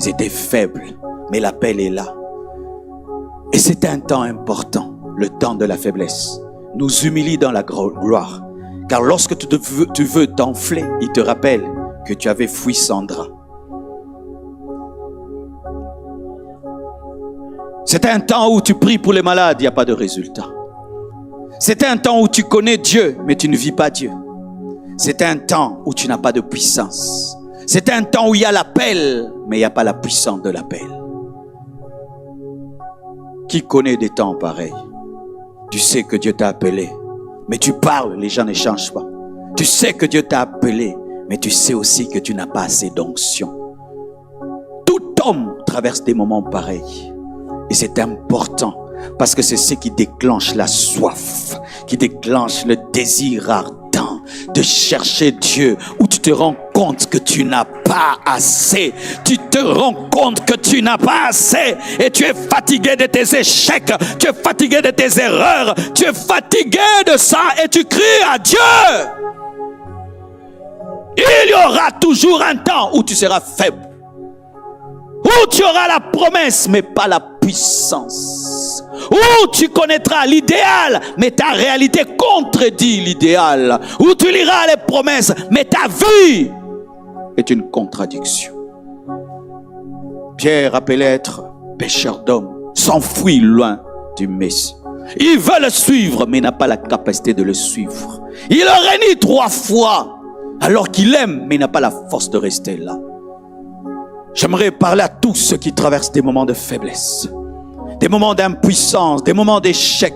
Ils étaient faibles, mais l'appel est là. Et c'est un temps important, le temps de la faiblesse. Nous humilie dans la gloire. Car lorsque tu veux t'enfler, il te rappelle que tu avais fui sans drap. C'est un temps où tu pries pour les malades, il n'y a pas de résultat. C'est un temps où tu connais Dieu, mais tu ne vis pas Dieu. C'est un temps où tu n'as pas de puissance. C'est un temps où il y a l'appel, mais il n'y a pas la puissance de l'appel. Qui connaît des temps pareils? Tu sais que Dieu t'a appelé, mais tu parles, les gens ne changent pas. Tu sais que Dieu t'a appelé, mais tu sais aussi que tu n'as pas assez d'onction. Tout homme traverse des moments pareils. Et c'est important, parce que c'est ce qui déclenche la soif, qui déclenche le désir ardent de chercher Dieu, où tu te rends compte que tu n'as pas assez. Tu te rends compte que tu n'as pas assez et tu es fatigué de tes échecs, tu es fatigué de tes erreurs, tu es fatigué de ça et tu cries à Dieu. Il y aura toujours un temps où tu seras faible, où tu auras la promesse mais pas la puissance, où tu connaîtras l'idéal mais ta réalité contredit l'idéal, où tu liras les promesses mais ta vie est une contradiction. Pierre, appelé être pécheur d'hommes, s'enfuit loin du Messie. Il veut le suivre mais n'a pas la capacité de le suivre. Il le renie 3 fois alors qu'il aime mais n'a pas la force de rester là. J'aimerais parler à tous ceux qui traversent des moments de faiblesse, des moments d'impuissance, des moments d'échec.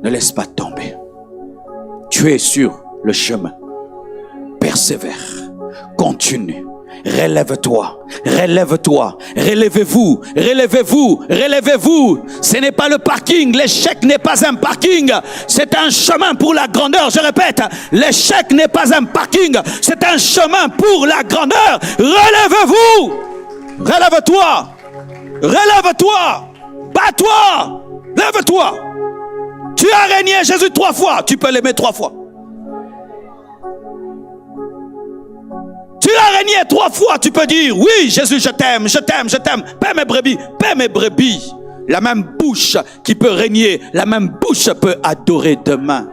Ne laisse pas tomber. Tu es sur le chemin. Persévère. Continue. Relève-toi. Relève-toi. Relèvez-vous. Relèvez-vous. Relèvez-vous. Ce n'est pas le parking. L'échec n'est pas un parking. C'est un chemin pour la grandeur. Je répète, l'échec n'est pas un parking. C'est un chemin pour la grandeur. Relèvez-vous. Relève-toi. Relève-toi. Bats-toi. Lève-toi. Tu as régné Jésus 3 fois. Tu peux l'aimer 3 fois. Tu as régné 3 fois, tu peux dire, oui Jésus, je t'aime, je t'aime, je t'aime. Paie mes brebis, paie mes brebis. La même bouche qui peut régner, la même bouche peut adorer demain.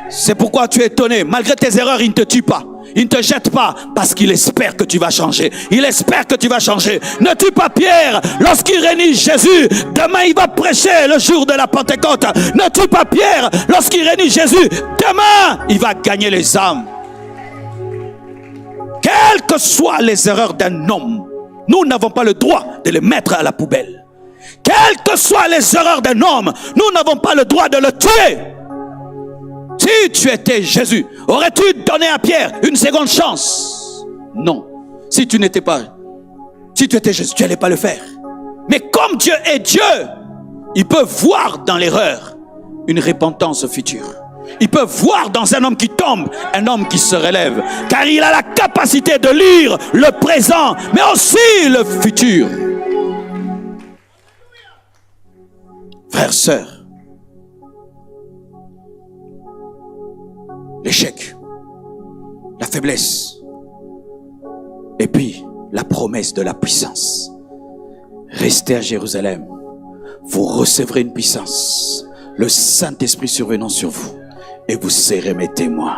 C'est pourquoi tu es étonné. Malgré tes erreurs, il ne te tue pas. Il ne te jette pas parce qu'il espère que tu vas changer. Il espère que tu vas changer. Ne tue pas Pierre lorsqu'il réunit Jésus. Demain, il va prêcher le jour de la Pentecôte. Ne tue pas Pierre lorsqu'il réunit Jésus. Demain, il va gagner les âmes. Quelles que soient les erreurs d'un homme, nous n'avons pas le droit de les mettre à la poubelle. Quelles que soient les erreurs d'un homme, nous n'avons pas le droit de le tuer. Si tu étais Jésus, aurais-tu donné à Pierre une seconde chance? Non. Si tu étais Jésus, tu n'allais pas le faire. Mais comme Dieu est Dieu, il peut voir dans l'erreur une repentance future. Il peut voir dans un homme qui tombe, un homme qui se relève. Car il a la capacité de lire le présent, mais aussi le futur. Frères, sœurs, l'échec, la faiblesse, et puis la promesse de la puissance. Restez à Jérusalem, vous recevrez une puissance, le Saint-Esprit survenant sur vous, et vous serez mes témoins.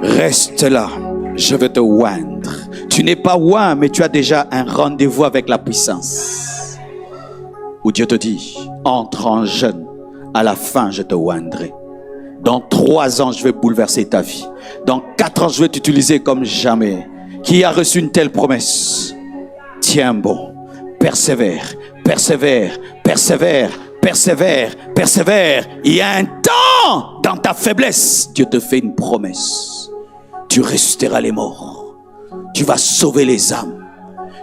Reste là, je vais te oindre. Tu n'es pas oint, mais tu as déjà un rendez-vous avec la puissance. Où Dieu te dit, entre en jeûne, à la fin je te oindrai. Dans 3 ans, je vais bouleverser ta vie. Dans 4 ans, je vais t'utiliser comme jamais. Qui a reçu une telle promesse? Tiens bon, persévère, persévère, persévère, persévère, persévère. Il y a un temps dans ta faiblesse. Dieu te fait une promesse. Tu ressusciteras les morts. Tu vas sauver les âmes.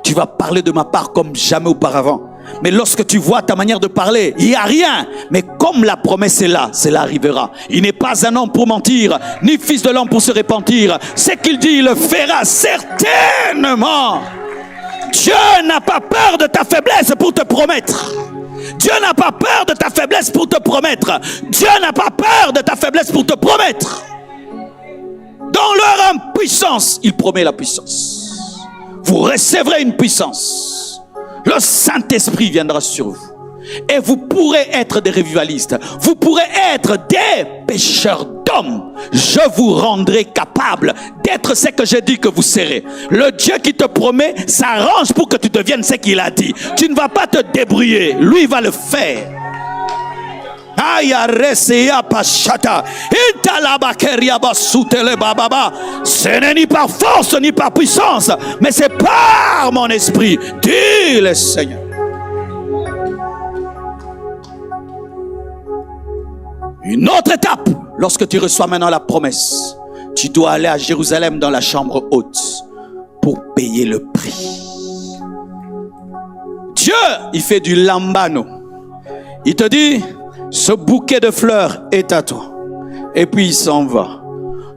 Tu vas parler de ma part comme jamais auparavant. Mais lorsque tu vois ta manière de parler, il n'y a rien. Mais comme la promesse est là, cela arrivera. Il n'est pas un homme pour mentir, ni fils de l'homme pour se repentir. Ce qu'il dit, il le fera certainement. Dieu n'a pas peur de ta faiblesse pour te promettre. Dieu n'a pas peur de ta faiblesse pour te promettre. Dieu n'a pas peur de ta faiblesse pour te promettre. Dans leur impuissance, il promet la puissance. Vous recevrez une puissance. Le Saint-Esprit viendra sur vous. Et vous pourrez être des revivalistes. Vous pourrez être des pêcheurs d'hommes. Je vous rendrai capable d'être ce que j'ai dit que vous serez. Le Dieu qui te promet s'arrange pour que tu deviennes ce qu'il a dit. Tu ne vas pas te débrouiller. Lui va le faire. Ce n'est ni par force ni par puissance, mais c'est par mon esprit, dit le Seigneur. Une autre étape, lorsque tu reçois maintenant la promesse, tu dois aller à Jérusalem dans la chambre haute pour payer le prix. Dieu, il fait du lambano. Il te dit, ce bouquet de fleurs est à toi. Et puis il s'en va.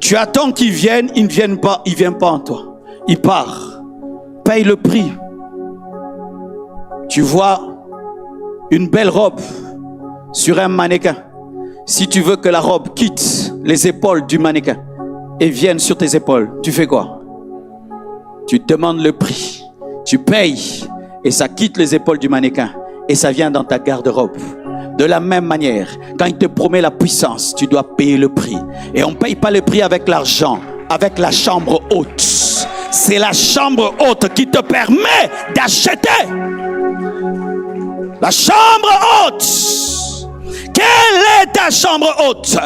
Tu attends qu'il vienne, il ne vient pas, il ne vient pas en toi. Il part. Paye le prix. Tu vois une belle robe sur un mannequin. Si tu veux que la robe quitte les épaules du mannequin et vienne sur tes épaules, tu fais quoi? Tu demandes le prix. Tu payes et ça quitte les épaules du mannequin et ça vient dans ta garde-robe. De la même manière, quand il te promet la puissance, tu dois payer le prix. Et on ne paye pas le prix avec l'argent, avec la chambre haute. C'est la chambre haute qui te permet d'acheter. La chambre haute. Quelle est ta chambre haute?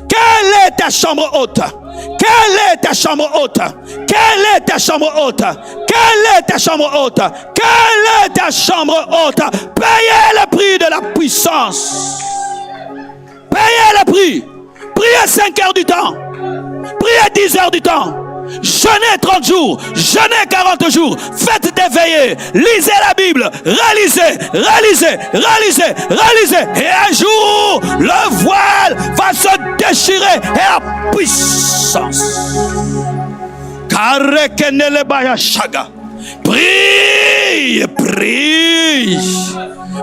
Quelle est ta chambre haute? Quelle est ta chambre haute? Quelle est ta chambre haute? Quelle est ta chambre haute? Quelle est ta chambre haute? Payez le prix de la puissance. Payez le prix. Priez 5 heures du temps. Priez 10 heures du temps. Jeûnez 30 jours, jeûnez 40 jours, faites des veillées, lisez la Bible, réalisez, et un jour, le voile va se déchirer et la puissance. Prie, prie.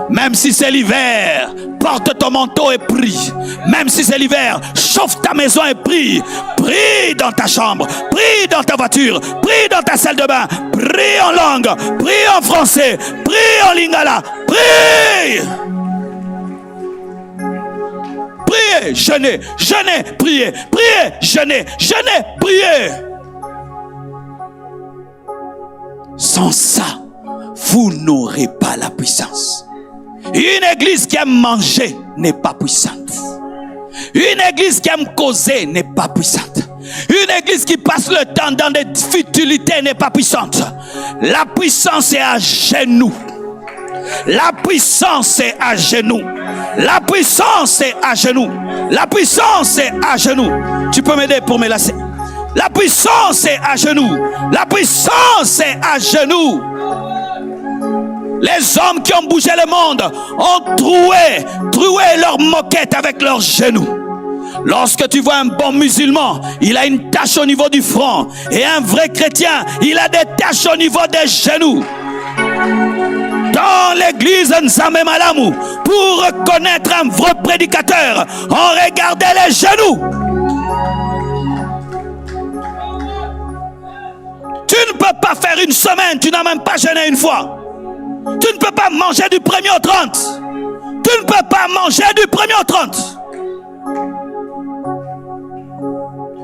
Même si c'est l'hiver, porte ton manteau et prie. Même si c'est l'hiver, chauffe ta maison et prie. Prie dans ta chambre, prie dans ta voiture, prie dans ta salle de bain, prie en langue, prie en français, prie en lingala, prie. Priez, jeûnez, jeûnez, priez, priez, jeûnez, jeûnez, priez. Sans ça, vous n'aurez pas la puissance. Une église qui aime manger n'est pas puissante. Une église qui aime causer n'est pas puissante. Une église qui passe le temps dans des futilités n'est pas puissante. La puissance est à genoux. La puissance est à genoux. La puissance est à genoux. La puissance est à genoux. Tu peux m'aider pour me lasser? La puissance est à genoux. La puissance est à genoux. Les hommes qui ont bougé le monde ont troué leur moquette avec leurs genoux. Lorsque tu vois un bon musulman, il a une tache au niveau du front. Et un vrai chrétien, il a des taches au niveau des genoux. Dans l'église Nzambe Malamu, pour reconnaître un vrai prédicateur, on regardait les genoux. Tu ne peux pas faire une semaine, tu n'as même pas jeûné une fois. Tu ne peux pas manger du 1er au 30. Tu ne peux pas manger du 1er au 30.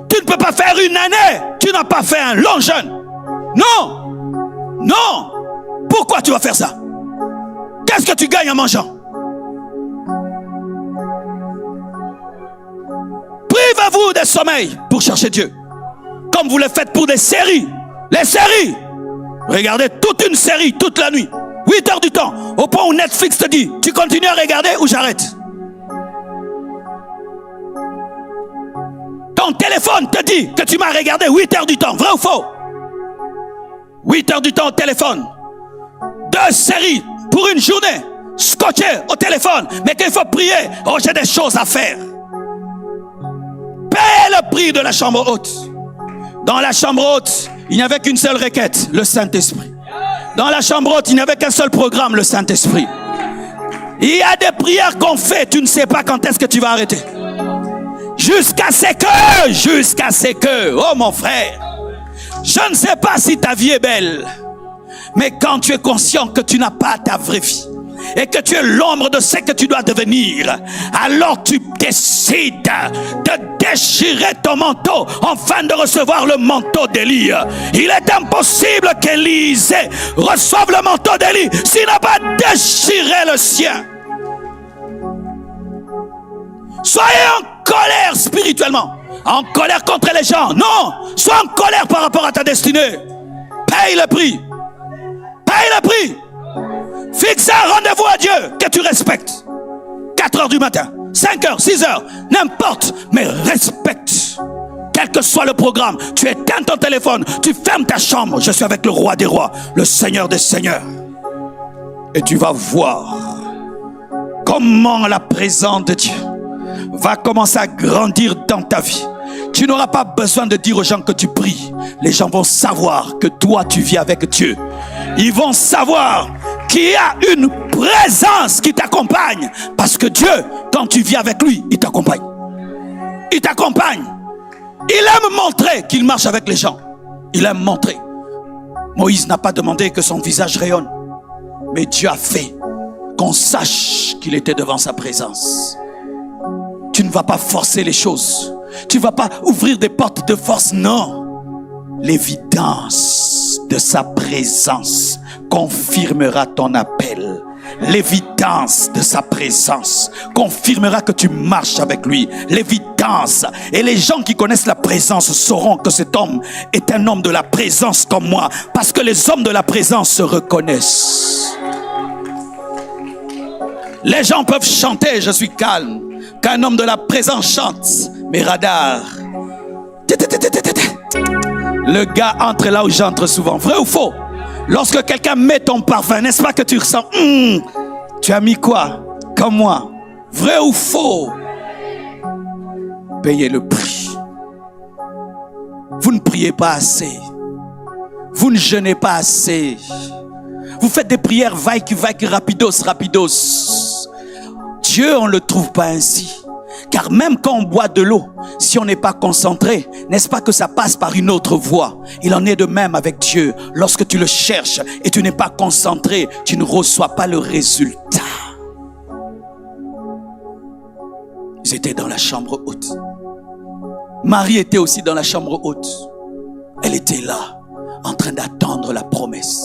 Tu ne peux pas faire une année, tu n'as pas fait un long jeûne. Non, non. Pourquoi tu vas faire ça? Qu'est-ce que tu gagnes en mangeant? Privez-vous des sommeils pour chercher Dieu. Comme vous le faites pour des séries. Les séries. Regardez toute une série, toute la nuit. 8 heures du temps. Au point où Netflix te dit, tu continues à regarder ou j'arrête. Ton téléphone te dit que tu m'as regardé 8 heures du temps. Vrai ou faux? 8 heures du temps au téléphone. 2 séries pour une journée. Scotché au téléphone. Mais qu'il faut prier. Oh, j'ai des choses à faire. Paye le prix de la chambre haute. Dans la chambre haute, il n'y avait qu'une seule requête, le Saint-Esprit. Dans la chambre haute, il n'y avait qu'un seul programme, le Saint-Esprit. Il y a des prières qu'on fait, tu ne sais pas quand est-ce que tu vas arrêter. Jusqu'à ce que, oh mon frère, je ne sais pas si ta vie est belle, mais quand tu es conscient que tu n'as pas ta vraie vie, et que tu es l'ombre de ce que tu dois devenir, alors tu décides de déchirer ton manteau afin de recevoir le manteau d'Élie. Il est impossible qu'Élisée reçoive le manteau d'Élie s'il n'a pas déchiré le sien. Soyez en colère spirituellement, en colère contre les gens. Non, sois en colère par rapport à ta destinée. Paye le prix. Paye le prix. Fixe un rendez-vous à Dieu que tu respectes. 4 heures du matin, 5 heures, 6 heures, n'importe, mais respecte. Quel que soit le programme, tu éteins ton téléphone, tu fermes ta chambre. Je suis avec le roi des rois, le Seigneur des seigneurs. Et tu vas voir comment la présence de Dieu va commencer à grandir dans ta vie. Tu n'auras pas besoin de dire aux gens que tu pries. Les gens vont savoir que toi tu vis avec Dieu. Ils vont savoir qu'il y a une présence qui t'accompagne. Parce que Dieu, quand tu vis avec lui, il t'accompagne. Il t'accompagne. Il aime montrer qu'il marche avec les gens. Il aime montrer. Moïse n'a pas demandé que son visage rayonne. Mais Dieu a fait qu'on sache qu'il était devant sa présence. Tu ne vas pas forcer les choses. Tu ne vas pas ouvrir des portes de force, non. L'évidence de sa présence confirmera ton appel. L'évidence de sa présence confirmera que tu marches avec lui. L'évidence. Et les gens qui connaissent la présence sauront que cet homme est un homme de la présence comme moi. Parce que les hommes de la présence se reconnaissent. Les gens peuvent chanter, je suis calme. Qu'un homme de la présence chante, mes radars. Le gars entre là où j'entre souvent. Vrai ou faux? Lorsque quelqu'un met ton parfum, n'est-ce pas que tu ressens tu as mis quoi? Comme moi. Vrai ou faux? Payez le prix. Vous ne priez pas assez. Vous ne jeûnez pas assez. Vous faites des prières vaïk, rapidos. Dieu, on ne le trouve pas ainsi. Car même quand on boit de l'eau, si on n'est pas concentré, n'est-ce pas que ça passe par une autre voie? Il en est de même avec Dieu. Lorsque tu le cherches et tu n'es pas concentré, tu ne reçois pas le résultat. Ils étaient dans la chambre haute. Marie était aussi dans la chambre haute. Elle était là, en train d'attendre la promesse.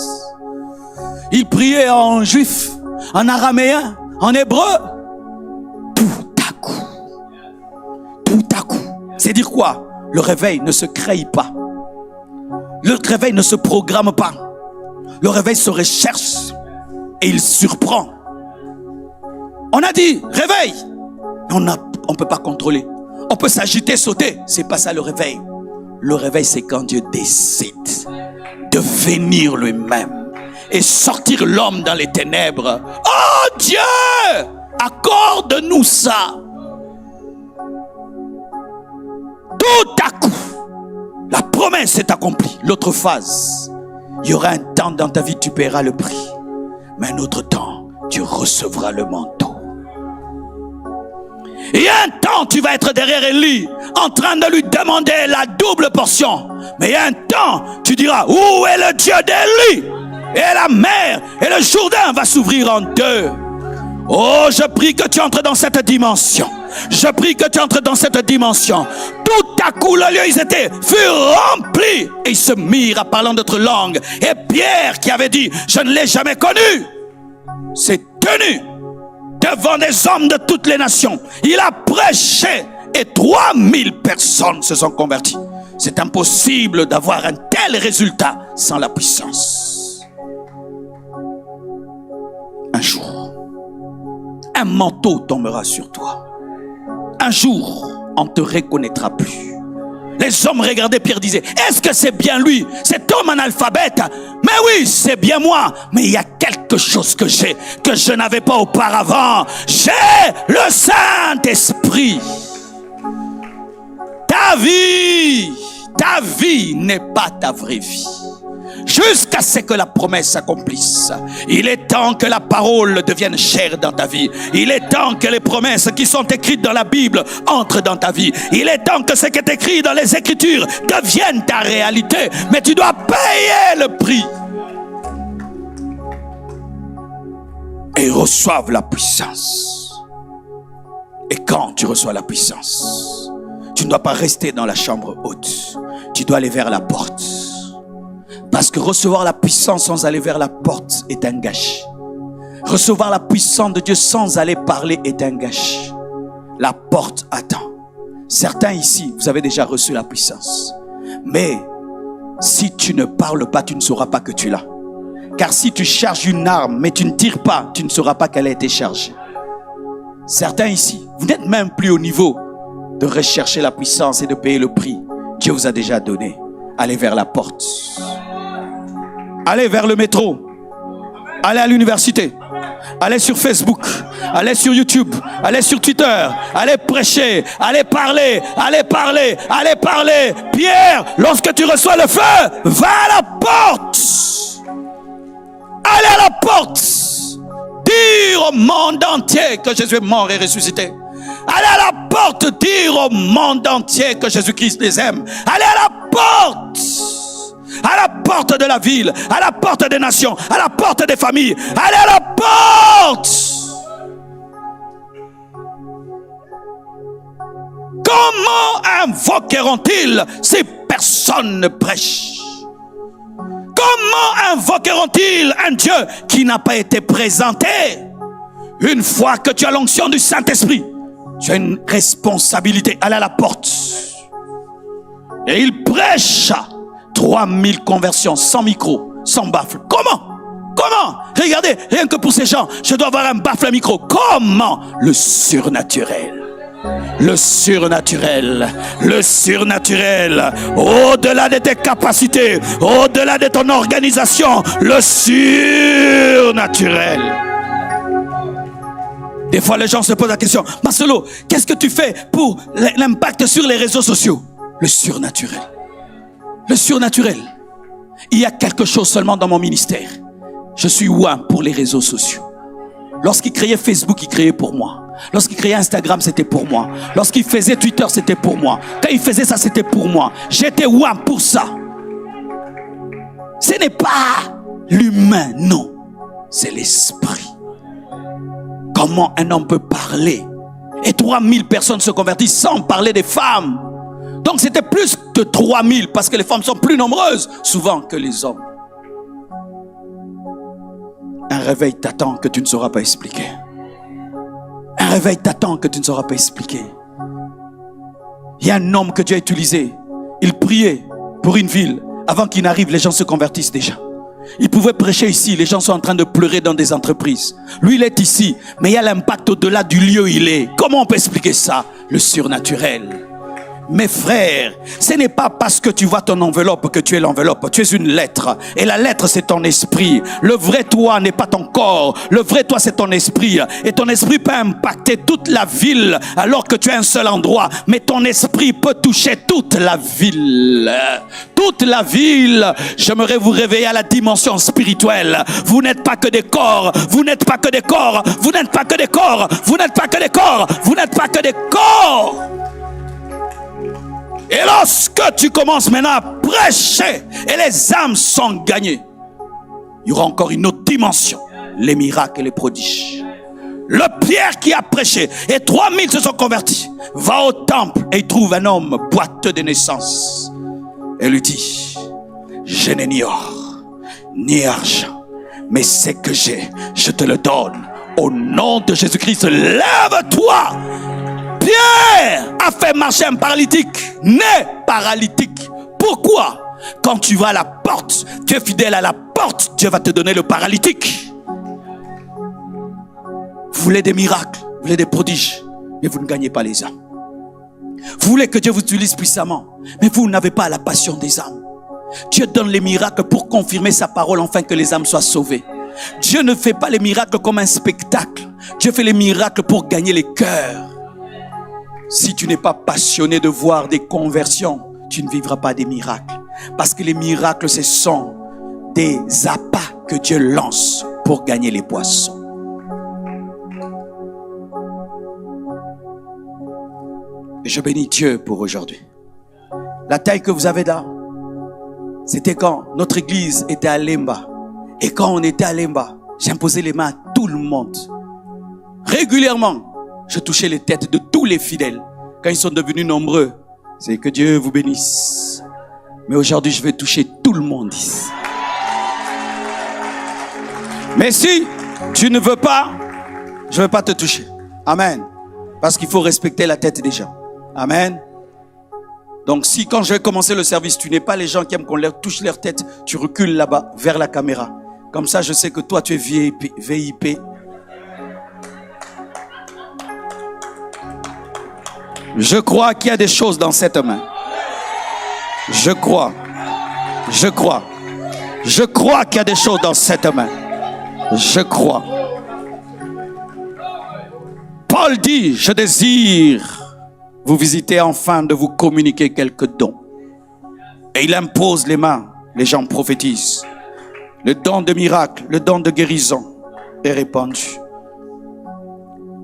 Il priait en juif, en araméen, en hébreu. Tout à coup. C'est dire quoi? Le réveil ne se crée pas. Le réveil ne se programme pas. Le réveil se recherche et il surprend. On a dit réveil. On ne peut pas contrôler. On peut s'agiter, sauter. C'est pas ça le réveil. Le réveil, c'est quand Dieu décide de venir lui-même et sortir l'homme dans les ténèbres. Oh Dieu, accorde-nous ça. Tout à coup, la promesse est accomplie. L'autre phase, il y aura un temps dans ta vie, tu paieras le prix. mais un autre temps, tu recevras le manteau. Il y a un temps, tu vas être derrière Élie, en train de lui demander la double portion. Mais il y a un temps, tu diras, où est le Dieu d'Élie? Et la mer et le Jourdain va s'ouvrir en deux. Oh, je prie que tu entres dans cette dimension. Je prie que tu entres dans cette dimension. Tout à coup, le lieu, fut rempli. Et ils se mirent à parler d'autres langues. Et Pierre, qui avait dit, je ne l'ai jamais connu, s'est tenu devant des hommes de toutes les nations. Il a prêché et 3000 personnes se sont converties. C'est impossible d'avoir un tel résultat sans la puissance. Un jour, un manteau tombera sur toi. Un jour, on ne te reconnaîtra plus. Les hommes regardaient Pierre, disaient, est-ce que c'est bien lui, cet homme analphabète? Mais oui, c'est bien moi. Mais il y a quelque chose que j'ai, que je n'avais pas auparavant. J'ai le Saint-Esprit. Ta vie n'est pas ta vraie vie. Jusqu'à ce que la promesse s'accomplisse. Il est temps que la parole devienne chère dans ta vie. Il est temps que les promesses qui sont écrites dans la Bible entrent dans ta vie. Il est temps que ce qui est écrit dans les Écritures devienne ta réalité. Mais tu dois payer le prix. Et reçoivent la puissance. Et quand tu reçois la puissance, tu ne dois pas rester dans la chambre haute. Tu dois aller vers la porte. Parce que recevoir la puissance sans aller vers la porte est un gâchis. Recevoir la puissance de Dieu sans aller parler est un gâchis. La porte attend. Certains ici, vous avez déjà reçu la puissance. Mais si tu ne parles pas, tu ne sauras pas que tu l'as. Car si tu charges une arme, mais tu ne tires pas, tu ne sauras pas qu'elle a été chargée. Certains ici, vous n'êtes même plus au niveau de rechercher la puissance et de payer le prix. Dieu vous a déjà donné. Allez vers la porte. Allez vers le métro. Allez à l'université. Allez sur Facebook. Allez sur YouTube. Allez sur Twitter. Allez prêcher. Allez parler. Allez parler. Allez parler. Pierre, lorsque tu reçois le feu, va à la porte. Allez à la porte. Dire au monde entier que Jésus est mort et ressuscité. Allez à la porte, dire au monde entier que Jésus-Christ les aime. Allez à la porte. À la porte de la ville, à la porte des nations, à la porte des familles. Allez à la porte. Comment invoqueront-ils si personne ne prêche? Comment invoqueront-ils un Dieu qui n'a pas été présenté? Une fois que tu as l'onction du Saint-Esprit, tu as une responsabilité. Allez à la porte. Et il prêche 3000 conversions, sans micro, sans baffle. Comment? Regardez, rien que pour ces gens, je dois avoir un baffle à micro. Comment? Le surnaturel. Le surnaturel. Le surnaturel. Au-delà de tes capacités, au-delà de ton organisation, le surnaturel. Des fois, les gens se posent la question, Marcelo, qu'est-ce que tu fais pour l'impact sur les réseaux sociaux? Le surnaturel. Le surnaturel. Il y a quelque chose seulement dans mon ministère. Je suis ouin pour les réseaux sociaux. Lorsqu'il créait Facebook, il créait pour moi. Lorsqu'il créait Instagram, c'était pour moi. Lorsqu'il faisait Twitter, c'était pour moi. Quand il faisait ça, c'était pour moi. J'étais ouin pour ça. Ce n'est pas l'humain, non. C'est l'esprit. Comment un homme peut parler et 3000 personnes se convertissent sans parler des femmes? Donc c'était plus que 3000 parce que les femmes sont plus nombreuses souvent que les hommes. Un réveil t'attend que tu ne sauras pas expliquer. Un réveil t'attend que tu ne sauras pas expliquer. Il y a un homme que Dieu a utilisé. Il priait pour une ville. Avant qu'il n'arrive, les gens se convertissent déjà. Il pouvait prêcher ici, les gens sont en train de pleurer dans des entreprises. Lui, il est ici, mais il y a l'impact au-delà du lieu où il est. Comment on peut expliquer ça? Le surnaturel. Mes frères, ce n'est pas parce que tu vois ton enveloppe que tu es l'enveloppe. Tu es une lettre. Et la lettre, c'est ton esprit. Le vrai toi n'est pas ton corps. Le vrai toi, c'est ton esprit. Et ton esprit peut impacter toute la ville alors que tu es un seul endroit. Mais ton esprit peut toucher toute la ville. Toute la ville. J'aimerais vous réveiller à la dimension spirituelle. Vous n'êtes pas que des corps. Vous n'êtes pas que des corps. Vous n'êtes pas que des corps. Vous n'êtes pas que des corps. Vous n'êtes pas que des corps. Et lorsque tu commences maintenant à prêcher et les âmes sont gagnées, il y aura encore une autre dimension, les miracles et les prodiges. Le Pierre qui a prêché et 3000 se sont convertis, va au temple et il trouve un homme boiteux de naissance et lui dit: je n'ai ni or ni argent, mais ce que j'ai, je te le donne. Au nom de Jésus-Christ, lève-toi. Pierre a fait marcher un paralytique, né paralytique. Pourquoi? Quand tu vas à la porte, tu es fidèle à la porte, Dieu va te donner le paralytique. Vous voulez des miracles, vous voulez des prodiges, mais vous ne gagnez pas les âmes. Vous voulez que Dieu vous utilise puissamment, mais vous n'avez pas la passion des âmes. Dieu donne les miracles pour confirmer sa parole afin que les âmes soient sauvées. Dieu ne fait pas les miracles comme un spectacle. Dieu fait les miracles pour gagner les cœurs. Si tu n'es pas passionné de voir des conversions, tu ne vivras pas des miracles. Parce que les miracles, ce sont des appâts que Dieu lance pour gagner les poissons. Et je bénis Dieu pour aujourd'hui. La taille que vous avez là, c'était quand notre église était à Lemba. Et quand on était à Lemba, j'imposais les mains à tout le monde. Régulièrement, je touchais les têtes de tous les fidèles. Quand ils sont devenus nombreux, c'est que Dieu vous bénisse. Mais aujourd'hui, je vais toucher tout le monde ici. Mais si tu ne veux pas, je ne vais pas te toucher. Amen. Parce qu'il faut respecter la tête des gens. Amen. Donc si quand je vais commencer le service, tu n'es pas les gens qui aiment qu'on leur touche leur tête, tu recules là-bas, vers la caméra. Comme ça, je sais que toi, tu es VIP. Je crois qu'il y a des choses dans cette main. Je crois qu'il y a des choses dans cette main. Je crois. Paul dit: je désire vous visiter afin de vous communiquer quelques dons. Et il impose les mains, les gens prophétisent. Le don de miracle, le don de guérison est répandu.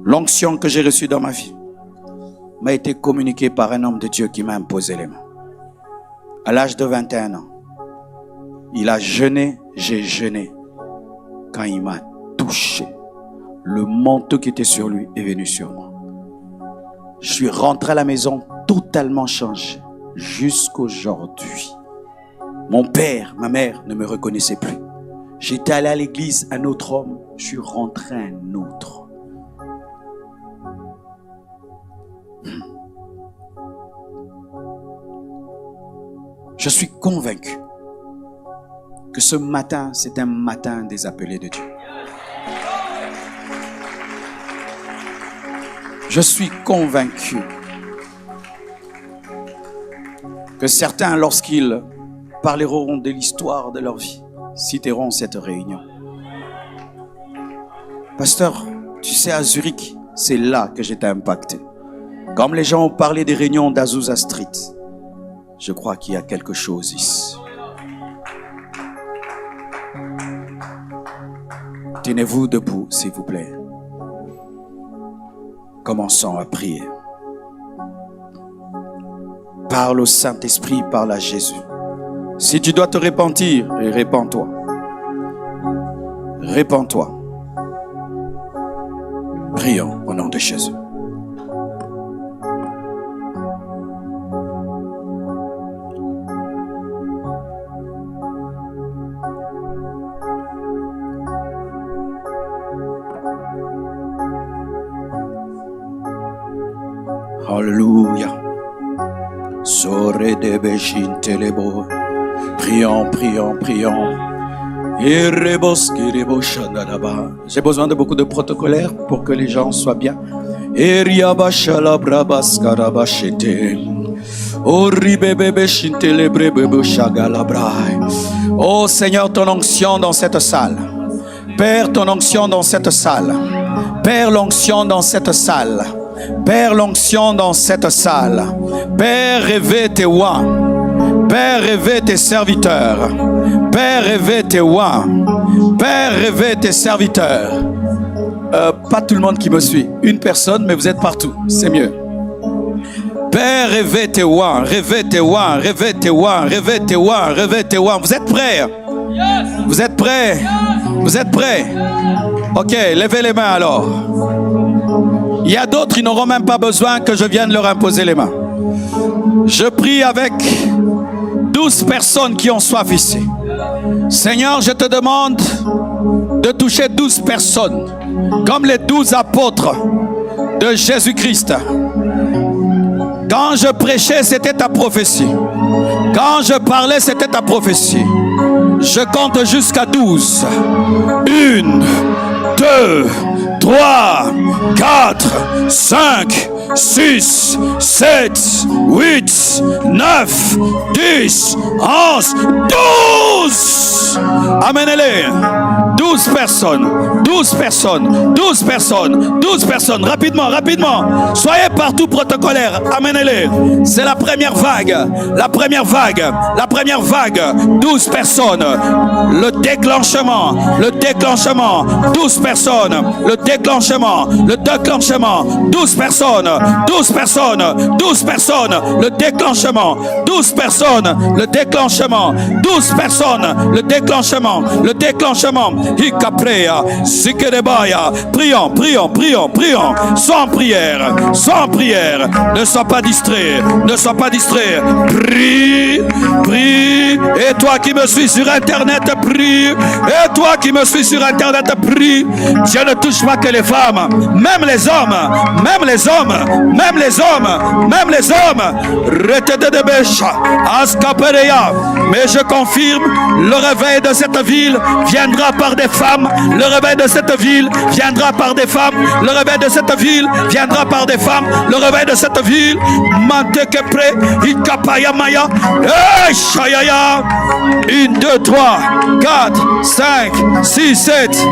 L'onction que j'ai reçue dans ma vie m'a été communiquée par un homme de Dieu qui m'a imposé les mains. À l'âge de 21 ans, il a jeûné, j'ai jeûné. Quand il m'a touché, le manteau qui était sur lui est venu sur moi. Je suis rentré à la maison totalement changé jusqu'aujourd'hui. Mon père, ma mère ne me reconnaissaient plus. J'étais allé à l'église, un autre homme, je suis rentré un autre. Je suis convaincu que ce matin, c'est un matin des appelés de Dieu. Je suis convaincu que certains, lorsqu'ils parleront de l'histoire de leur vie, citeront cette réunion. Pasteur, tu sais, à Zurich, c'est là que j'étais impacté. Comme les gens ont parlé des réunions d'Azusa Street, je crois qu'il y a quelque chose ici. Tenez-vous debout, s'il vous plaît. Commençons à prier. Parle au Saint-Esprit, parle à Jésus. Si tu dois te repentir, répands-toi. Répands-toi. Prions au nom de Jésus. Alléluia. Prions, prions, prions. J'ai besoin de beaucoup de protocolaires pour que les gens soient bien. Oh Seigneur, ton onction dans cette salle. Père, ton onction dans cette salle. Père, l'onction dans cette salle. Père, l'onction dans cette salle. Père, réveille tes rois. Père, réveille tes serviteurs. Père, réveille tes rois. Père, réveille tes serviteurs. Pas tout le monde qui me suit. Une personne, mais vous êtes partout. C'est mieux. Père, réveille tes rois. Réveille tes rois. Réveille tes rois. Réveille tes rois. Réveille tes rois. Vous êtes prêts? Vous êtes prêts? Vous êtes prêts? Ok, levez les mains alors. Il y a d'autres, ils n'auront même pas besoin que je vienne leur imposer les mains. Je prie avec 12 personnes qui ont soif ici. Seigneur, je te demande de toucher 12 personnes, comme les 12 apôtres de Jésus-Christ. Quand je prêchais, c'était ta prophétie. Quand je parlais, c'était ta prophétie. Je compte jusqu'à 12. 1, 2, 3, 4, 5, 6, 7, 8, 9, 10, 11, 12. Amenez-les. 12 personnes, 12 personnes, 12 personnes, 12 personnes. Rapidement, rapidement. Soyez partout protocolaire. Amenez-les. C'est la première vague. La première vague. La première vague. 12 personnes. Le déclenchement. Le déclenchement. 12 personnes. Le déclenchement. Le déclenchement. 12 personnes. 12 personnes. 12 personnes. Le déclenchement. 12 personnes. Le déclenchement. 12 personnes. Le déclenchement. Le déclenchement. Hikaprea, Zikerebaya. Prions, prions, prions, prions. Sans prière, sans prière. Ne sois pas distrait, ne sois pas distrait. Prie, prie. Et toi qui me suis sur Internet, prie. Et toi qui me suis sur Internet, prie. Dieu ne touche pas que les femmes, même les hommes, même les hommes, même les hommes, même les hommes. Retete de Bécha, Askaperea. Mais je confirme, le réveil de cette ville viendra par des femmes. Le réveil de cette ville viendra par des femmes. Le réveil de cette ville viendra par des femmes. Le réveil de cette ville, Mantekepre, Ikapaya Maya, Shayaya. 1, 2, 3, 4, 5, 6, 7.